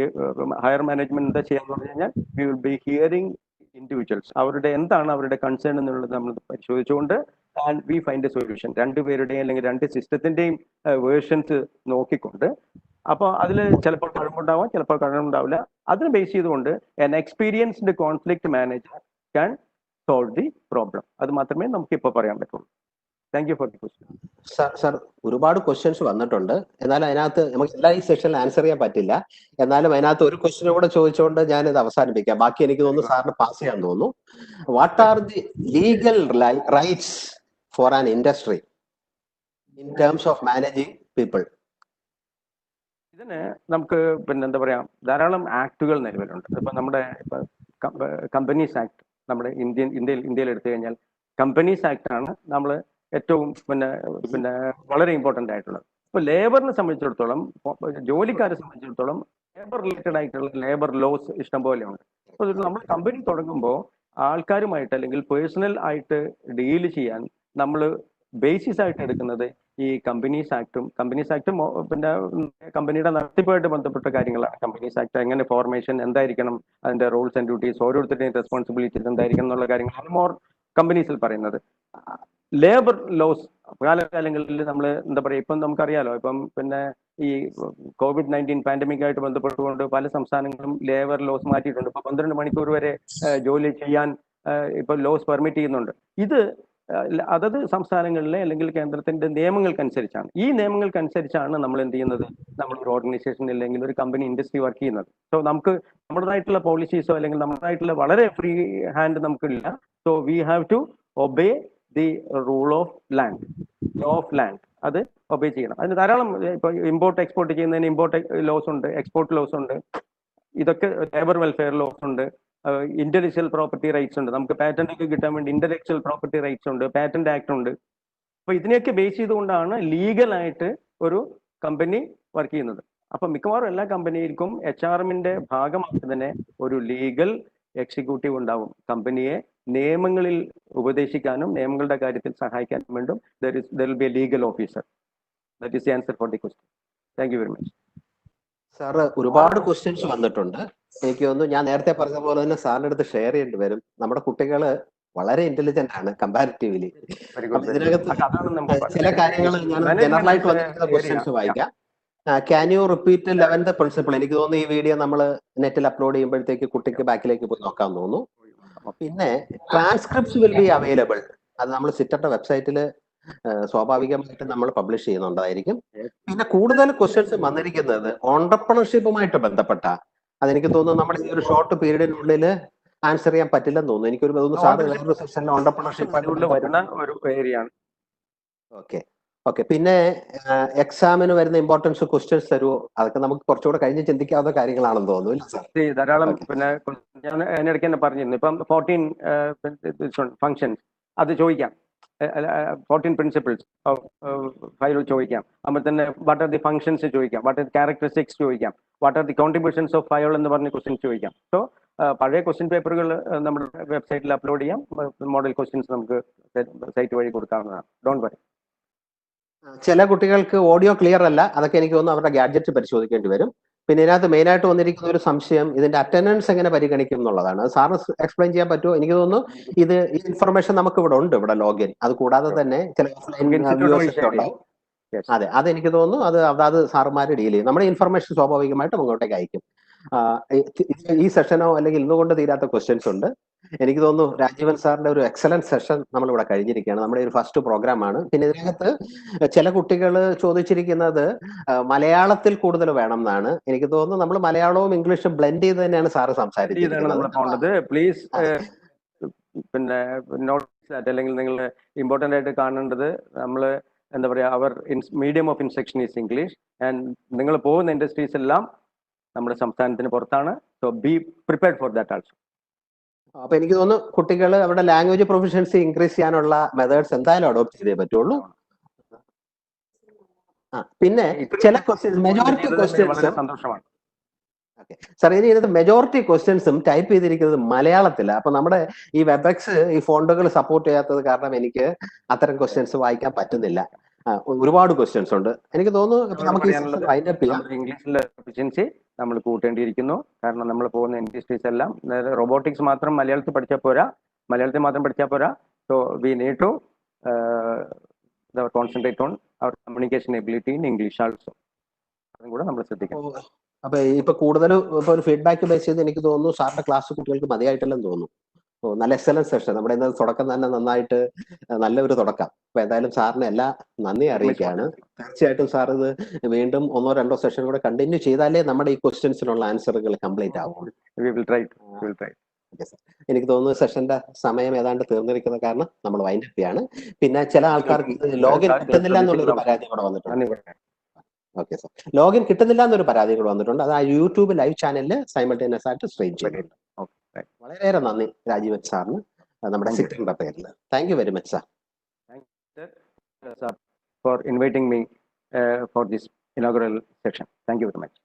higher management എന്താ ചെയ്യാന്ന് പറഞ്ഞു കഴിഞ്ഞാൽ we will be hearing individuals. അവരുടെ എന്താണ് അവരുടെ കൺസേൺ എന്നുള്ളത് നമ്മൾ പരിശോധിച്ചുകൊണ്ട് and we find a solution. രണ്ടുപേരുടെയും അല്ലെങ്കിൽ രണ്ട് സിസ്റ്റത്തിന്റെയും വേർഷൻസ് നോക്കിക്കൊണ്ട് അപ്പോൾ അതിൽ ചിലപ്പോൾ കഴമ്പുണ്ടാവാം, ചിലപ്പോൾ കഴമ്പുണ്ടാവില്ല. അതിന് ബേസ് ചെയ്തുകൊണ്ട് N experienced conflict manager can solve the problem. അത് മാത്രമേ നമുക്ക് ഇപ്പോൾ പറയാൻ പറ്റുള്ളൂ. Thank you for the question.
Sir ഒരുപാട് ക്വസ്റ്റ്യൻസ് വന്നിട്ടുണ്ട്. എന്നാൽ അതിനകത്ത് നമുക്ക് എല്ലാ ഈ സെഷനിൽ ആൻസർ ചെയ്യാൻ പറ്റില്ല. എന്നാലും അതിനകത്ത് ഒരു ക്വസ്റ്റ്യൻ കൂടെ ചോദിച്ചുകൊണ്ട് ഞാൻ ഇത് അവസാനിപ്പിക്കാം. ബാക്കി എനിക്ക് തോന്നുന്നു സാറിന് പാസ് ചെയ്യാൻ തോന്നുന്നു. What are the legal rights for an industry in terms of managing people?
ഇതിന് നമുക്ക് എന്താ പറയാ, ധാരാളം ആക്ടുകൾ നിലവിലുണ്ട്. ഇപ്പൊ നമ്മുടെ കമ്പനീസ് ആക്ട്, നമ്മുടെ ഇന്ത്യയിൽ എടുത്തു കഴിഞ്ഞാൽ കമ്പനീസ് ആക്ട് ആണ് നമ്മൾ ഏറ്റവും വളരെ ഇമ്പോർട്ടന്റ് ആയിട്ടുള്ളത്. ഇപ്പൊ ലേബറിനെ സംബന്ധിച്ചിടത്തോളം, ജോലിക്കാരെ സംബന്ധിച്ചിടത്തോളം ലേബർ റിലേറ്റഡ് ആയിട്ടുള്ള ലേബർ ലോസ് ഇഷ്ടംപോലെ ഉണ്ട്. അപ്പൊ നമ്മൾ കമ്പനി തുടങ്ങുമ്പോൾ ആൾക്കാരുമായിട്ട് അല്ലെങ്കിൽ പേഴ്സണൽ ആയിട്ട് ഡീല് ചെയ്യാൻ നമ്മൾ ബേസിസ് ആയിട്ട് എടുക്കുന്നത് ഈ കമ്പനീസ് ആക്ടും കമ്പനിയുടെ നടത്തിപ്പുമായിട്ട് ബന്ധപ്പെട്ട കാര്യങ്ങളാണ്. കമ്പനീസ് ആക്ട് എങ്ങനെ ഫോർമേഷൻ എന്തായിരിക്കണം, അതിന്റെ റൂൾസ് ആൻഡ് ഡ്യൂട്ടീസ്, ഓരോരുത്തരുടെയും റെസ്പോൺസിബിലിറ്റീസ് എന്തായിരിക്കണം എന്നുള്ള കാര്യങ്ങളാണ് മോർ കമ്പനീസിൽ പറയുന്നത്. ലേബർ ലോസ് കാലകാലങ്ങളിൽ നമ്മൾ എന്താ പറയുക, ഇപ്പം നമുക്കറിയാലോ, ഇപ്പം ഈ COVID-19 പാൻഡമിക് ആയിട്ട് ബന്ധപ്പെട്ടുകൊണ്ട് പല സംസ്ഥാനങ്ങളും ലേബർ ലോസ് മാറ്റിയിട്ടുണ്ട്. ഇപ്പൊ 12 മണിക്കൂർ വരെ ജോലി ചെയ്യാൻ ഇപ്പൊ ലോസ് പെർമിറ്റ് ചെയ്യുന്നുണ്ട്. ഇത് അതത് സംസ്ഥാനങ്ങളിലെ അല്ലെങ്കിൽ കേന്ദ്രത്തിന്റെ നിയമങ്ങൾക്കനുസരിച്ചാണ്. ഈ നിയമങ്ങൾക്കനുസരിച്ചാണ് നമ്മൾ എന്ത് ചെയ്യുന്നത്, നമ്മൾ ഒരു ഓർഗനൈസേഷൻ അല്ലെങ്കിൽ ഒരു കമ്പനി ഇൻഡസ്ട്രി വർക്ക് ചെയ്യുന്നത്. സോ നമുക്ക് നമ്മുടേതായിട്ടുള്ള പോളിസീസോ അല്ലെങ്കിൽ നമ്മുടേതായിട്ടുള്ള വളരെ ഫ്രീ ഹാൻഡ് നമുക്കില്ല. So we have to obey the rule of land, law of land. അത് ഒബേ ചെയ്യണം. അതിന് ധാരാളം ഇപ്പൊ ഇമ്പോർട്ട് എക്സ്പോർട്ട് ചെയ്യുന്നതിന് ഇമ്പോർട്ട് ലോസ് ഉണ്ട്, എക്സ്പോർട്ട് ലോസ് ഉണ്ട്, ഇതൊക്കെ ലേബർ വെൽഫെയർ ലോസ് ഉണ്ട്, ഇന്റലക്ച്വൽ പ്രോപ്പർട്ടി റൈറ്റ്സ് ഉണ്ട്. നമുക്ക് പാറ്റന്റ് ഒക്കെ കിട്ടാൻ വേണ്ടി ഇന്റലക്ച്വൽ പ്രോപ്പർട്ടി റൈറ്റ്സ് ഉണ്ട്, പാറ്റന്റ് ആക്ട് ഉണ്ട്. അപ്പൊ ഇതിനെയൊക്കെ ബേസ് ചെയ്തുകൊണ്ടാണ് ലീഗലായിട്ട് ഒരു കമ്പനി വർക്ക് ചെയ്യുന്നത്. അപ്പൊ മിക്കവാറും എല്ലാ കമ്പനികൾക്കും HR-ന്റെ ഭാഗമായിട്ട് തന്നെ ഒരു ലീഗൽ എക്സിക്യൂട്ടീവ് ഉണ്ടാവും. കമ്പനിയെ നിയമങ്ങളിൽ ഉപദേശിക്കാനും നിയമങ്ങളുടെ കാര്യത്തിൽ സഹായിക്കാനും വേണ്ടും there will be a legal officer. That is the answer for the question. Thank you very much.
Sir ഒരുപാട് ക്വസ്റ്റ്യൻസ് വന്നിട്ടുണ്ട്. എനിക്ക് തോന്നുന്നു ഞാൻ നേരത്തെ പറഞ്ഞ പോലെ തന്നെ സാറിന്റെ അടുത്ത് ഷെയർ ചെയ്യേണ്ടി വരും. നമ്മുടെ കുട്ടികള് വളരെ ഇന്റലിജന്റ് ആണ് കമ്പാരിറ്റീവ്ലി. ഇതിനകത്ത് ചില കാര്യങ്ങൾ ഞാൻ ജനറൽ ആയിട്ട് വന്നിരിക്കുന്ന ക്വസ്റ്റ്യൻസ് വായിക്കാം. Can you repeat 11th principle? എനിക്ക് തോന്നുന്നു ഈ വീഡിയോ നമ്മൾ നെറ്റിൽ അപ്ലോഡ് ചെയ്യുമ്പോഴത്തേക്ക് കുട്ടിക്ക് ബാക്കിലേക്ക് പോയി നോക്കാൻ തോന്നുന്നു. പിന്നെ ട്രാൻസ്ക്രിപ്റ്റ്സ് വിൽ ബി അവൈലബിൾ. അത് നമ്മൾ സിറ്റയുടെ വെബ്സൈറ്റിൽ സ്വാഭാവികമായിട്ട് നമ്മൾ പബ്ലിഷ് ചെയ്യുന്നുണ്ടായിരിക്കും. പിന്നെ കൂടുതൽ ക്വസ്റ്റ്യൻസ് വന്നിരിക്കുന്നത് ഓണ്ടർപ്രണർഷിപ്പുമായിട്ട് ബന്ധപ്പെട്ട, അതെനിക്ക് തോന്നുന്നു നമ്മൾ ഈ ഒരു ഷോർട്ട് പീരീഡിനുള്ളിൽ ആൻസർ ചെയ്യാൻ പറ്റില്ലെന്ന് തോന്നുന്നു. എനിക്കൊരു തോന്നുന്നു സാറ് വേറൊരു സെഷനിൽ ഓണ്ടർപ്രണർഷിപ്പ്
വരുന്ന ഒരു ഏരിയയാണ്.
ഓക്കെ. പിന്നെ എക്സാമിന് വരുന്ന ഇമ്പോർട്ടൻസ് ക്വസ്റ്റ്യൻസ് തരുമോ? അതൊക്കെ നമുക്ക് കുറച്ചുകൂടെ കഴിഞ്ഞ് ചിന്തിക്കാവുന്ന കാര്യങ്ങളാണെന്ന് തോന്നുന്നു.
ധാരാളം ഞാൻ അതിനിടയ്ക്ക് തന്നെ പറഞ്ഞിരുന്നു. ഇപ്പം 14 ഫങ്ഷൻസ് അത് ചോദിക്കാം, 14 പ്രിൻസിപ്പിൾസ് ഫൈവ് ചോദിക്കാം. അതുപോലെ തന്നെ വാട്ട് ആർ ദി ഫങ്ഷൻസ് ചോദിക്കാം, വാട്ട് ആർ ദി ക്യാരക്ടറിസ്റ്റിക്സ് ചോദിക്കാം, what are the contributions of five എന്ന് പറഞ്ഞ ക്വസ്റ്റ്യൻസ് ചോദിക്കാം. സോ പഴയ ക്വസ്റ്റ്യൻ പേപ്പറുകൾ നമ്മുടെ വെബ്സൈറ്റിൽ അപ്ലോഡ് ചെയ്യാം. മോഡൽ ക്വസ്റ്റ്യൻസ് നമുക്ക് സൈറ്റ് വഴി കൊടുക്കാവുന്നതാണ്. Don't worry.
ചില കുട്ടികൾക്ക് ഓഡിയോ ക്ലിയർ അല്ല. അതൊക്കെ എനിക്ക് തോന്നുന്നു അവരുടെ ഗാഡ്ജറ്റ് പരിശോധിക്കേണ്ടി വരും. പിന്നെ ഇതിനകത്ത് മെയിൻ ആയിട്ട് വന്നിരിക്കുന്ന ഒരു സംശയം ഇതിന്റെ അറ്റൻഡൻസ് എങ്ങനെ പരിഗണിക്കും എന്നുള്ളതാണ്. സാറിന് എക്സ്പ്ലെയിൻ ചെയ്യാൻ പറ്റുമോ? എനിക്ക് തോന്നുന്നു ഈ ഇൻഫർമേഷൻ നമുക്ക് ഇവിടെ ഉണ്ട്, ഇവിടെ ലോഗിൻ. അത് കൂടാതെ തന്നെ ചില വ്യൂവേഴ്സ് ഉണ്ടാവും. അതെ, അതെനിക്ക് തോന്നുന്നു അത് സാറുമാർ ഡീൽ ചെയ്യും. നമ്മുടെ ഇൻഫർമേഷൻ സ്വാഭാവികമായിട്ടും അങ്ങോട്ടേക്ക് അയക്കും. ഈ സെഷനോ അല്ലെങ്കിൽ ഇന്നുകൊണ്ട് തീരാത്ത ക്വസ്റ്റ്യൻസ് ഉണ്ട്. എനിക്ക് തോന്നുന്നു രാജീവൻ സാറിന്റെ ഒരു എക്സലന്റ് സെഷൻ നമ്മളിവിടെ കഴിഞ്ഞിരിക്കുകയാണ്. നമ്മുടെ ഒരു ഫസ്റ്റ് പ്രോഗ്രാം ആണ്. പിന്നെ ഇതിനകത്ത് ചില കുട്ടികൾ ചോദിച്ചിരിക്കുന്നത് മലയാളത്തിൽ കൂടുതൽ വേണം എന്നാണ്. എനിക്ക് തോന്നുന്നു നമ്മൾ മലയാളവും ഇംഗ്ലീഷും ബ്ലെൻഡ് ചെയ്ത് തന്നെയാണ് സാറ് സംസാരിച്ചിരിക്കുന്നത്.
പ്ലീസ് പിന്നെ നോട്ടീസ് അല്ലെങ്കിൽ നിങ്ങൾ ഇമ്പോർട്ടൻ്റ് ആയിട്ട് കാണേണ്ടത് നമ്മൾ എന്താ പറയുക, അവർ medium of instruction is English and നിങ്ങൾ പോകുന്ന ഇൻഡസ്ട്രീസ് എല്ലാം നമ്മുടെ സംസ്ഥാനത്തിന് പുറത്താണ്. So be prepared for that also.
അപ്പൊ എനിക്ക് തോന്നുന്നു കുട്ടികൾ അവരുടെ ലാംഗ്വേജ് പ്രൊഫിഷ്യൻസി ഇൻക്രീസ് ചെയ്യാനുള്ള മെത്തേഡ്സ് എന്തായാലും അഡോപ്റ്റ് ചെയ്തേ പറ്റുള്ളൂ. പിന്നെ ചില ക്വസ്റ്റ്യൻസ്, മെജോറിറ്റി ക്വസ്റ്റ്യൻസ്
സന്തോഷമാണ്.
സാർ ഇനി ഇതിനകത്ത് മെജോറിറ്റി ക്വസ്റ്റ്യൻസും ടൈപ്പ് ചെയ്തിരിക്കുന്നത് മലയാളത്തിലാണ്. അപ്പൊ നമ്മുടെ ഈ വെബെക്സ് ഈ ഫോണ്ടുകൾ സപ്പോർട്ട് ചെയ്യാത്തത് കാരണം എനിക്ക് അത്തരം ക്വസ്റ്റ്യൻസ് വായിക്കാൻ പറ്റുന്നില്ല. ഒരുപാട് ക്വസ്റ്റ്യൻസ് ഉണ്ട്. എനിക്ക് തോന്നുന്നു നമുക്ക്
ഇംഗ്ലീഷിലെ എഫിഷ്യൻസി നമ്മൾ കൂട്ടേണ്ടിയിരിക്കുന്നു. കാരണം നമ്മൾ പോകുന്ന ഇൻഡസ്ട്രീസ് എല്ലാം റോബോട്ടിക്സ് മാത്രം മലയാളത്തിൽ പഠിച്ചാൽ പോരാ. So we need to concentrate on our communication ability in English also. അതും കൂടെ നമ്മൾ ശ്രദ്ധിക്കണം.
അപ്പൊ ഇപ്പൊ കൂടുതലും ഇപ്പൊ ഒരു ഫീഡ്ബാക്ക് ബേസ് ചെയ്ത് എനിക്ക് തോന്നുന്നു സാറിന്റെ ക്ലാസ് കുട്ടികൾക്ക് മതിയായിട്ടില്ലെന്ന് തോന്നുന്നു. നല്ല എക്സലന്റ് സെഷൻ. നമ്മുടെ ഇന്ന് തുടക്കം തന്നെ നന്നായിട്ട് നല്ലൊരു തുടക്കം. അപ്പൊ എന്തായാലും സാറിന് എല്ലാ നന്ദി അറിയിക്കുകയാണ്. തീർച്ചയായിട്ടും സാർ ഇത് വീണ്ടും 1-2 സെഷൻ കൂടെ കണ്ടിന്യൂ ചെയ്താലേ നമ്മുടെ ഈ ക്വസ്റ്റ്യൻസിനുള്ള ആൻസറുകൾ കംപ്ലീറ്റ് ആവും. എനിക്ക് തോന്നുന്നു സെഷന്റെ സമയം ഏതാണ്ട് തീർന്നിരിക്കുന്ന കാരണം നമ്മൾ വൈൻഡ് അപ്പ് ചെയ്യാണ്. പിന്നെ ചില ആൾക്കാർക്ക് ലോഗിൻ കിട്ടുന്നില്ല എന്നുള്ളൊരു പരാതി കൂടെ വന്നിട്ടുണ്ട്. ഓക്കെ സാർ, ലോഗിൻ കിട്ടുന്നില്ല എന്നൊരു പരാതി കൂടെ വന്നിട്ടുണ്ട്. അത് ആ യൂട്യൂബ് ലൈവ് ചാനലിൽ സൈമൾട്ടേനിയസ് ആയിട്ട് സ്ട്രീം ചെയ്യുന്നുണ്ട്. വളരെയേറെ നന്ദി രാജീവൻ സാറിന് നമ്മുടെ സിറ്റിംഗിന്റെ പേരിൽ. Thank you very much sir.
For inviting me for this inaugural section. Thank you very much.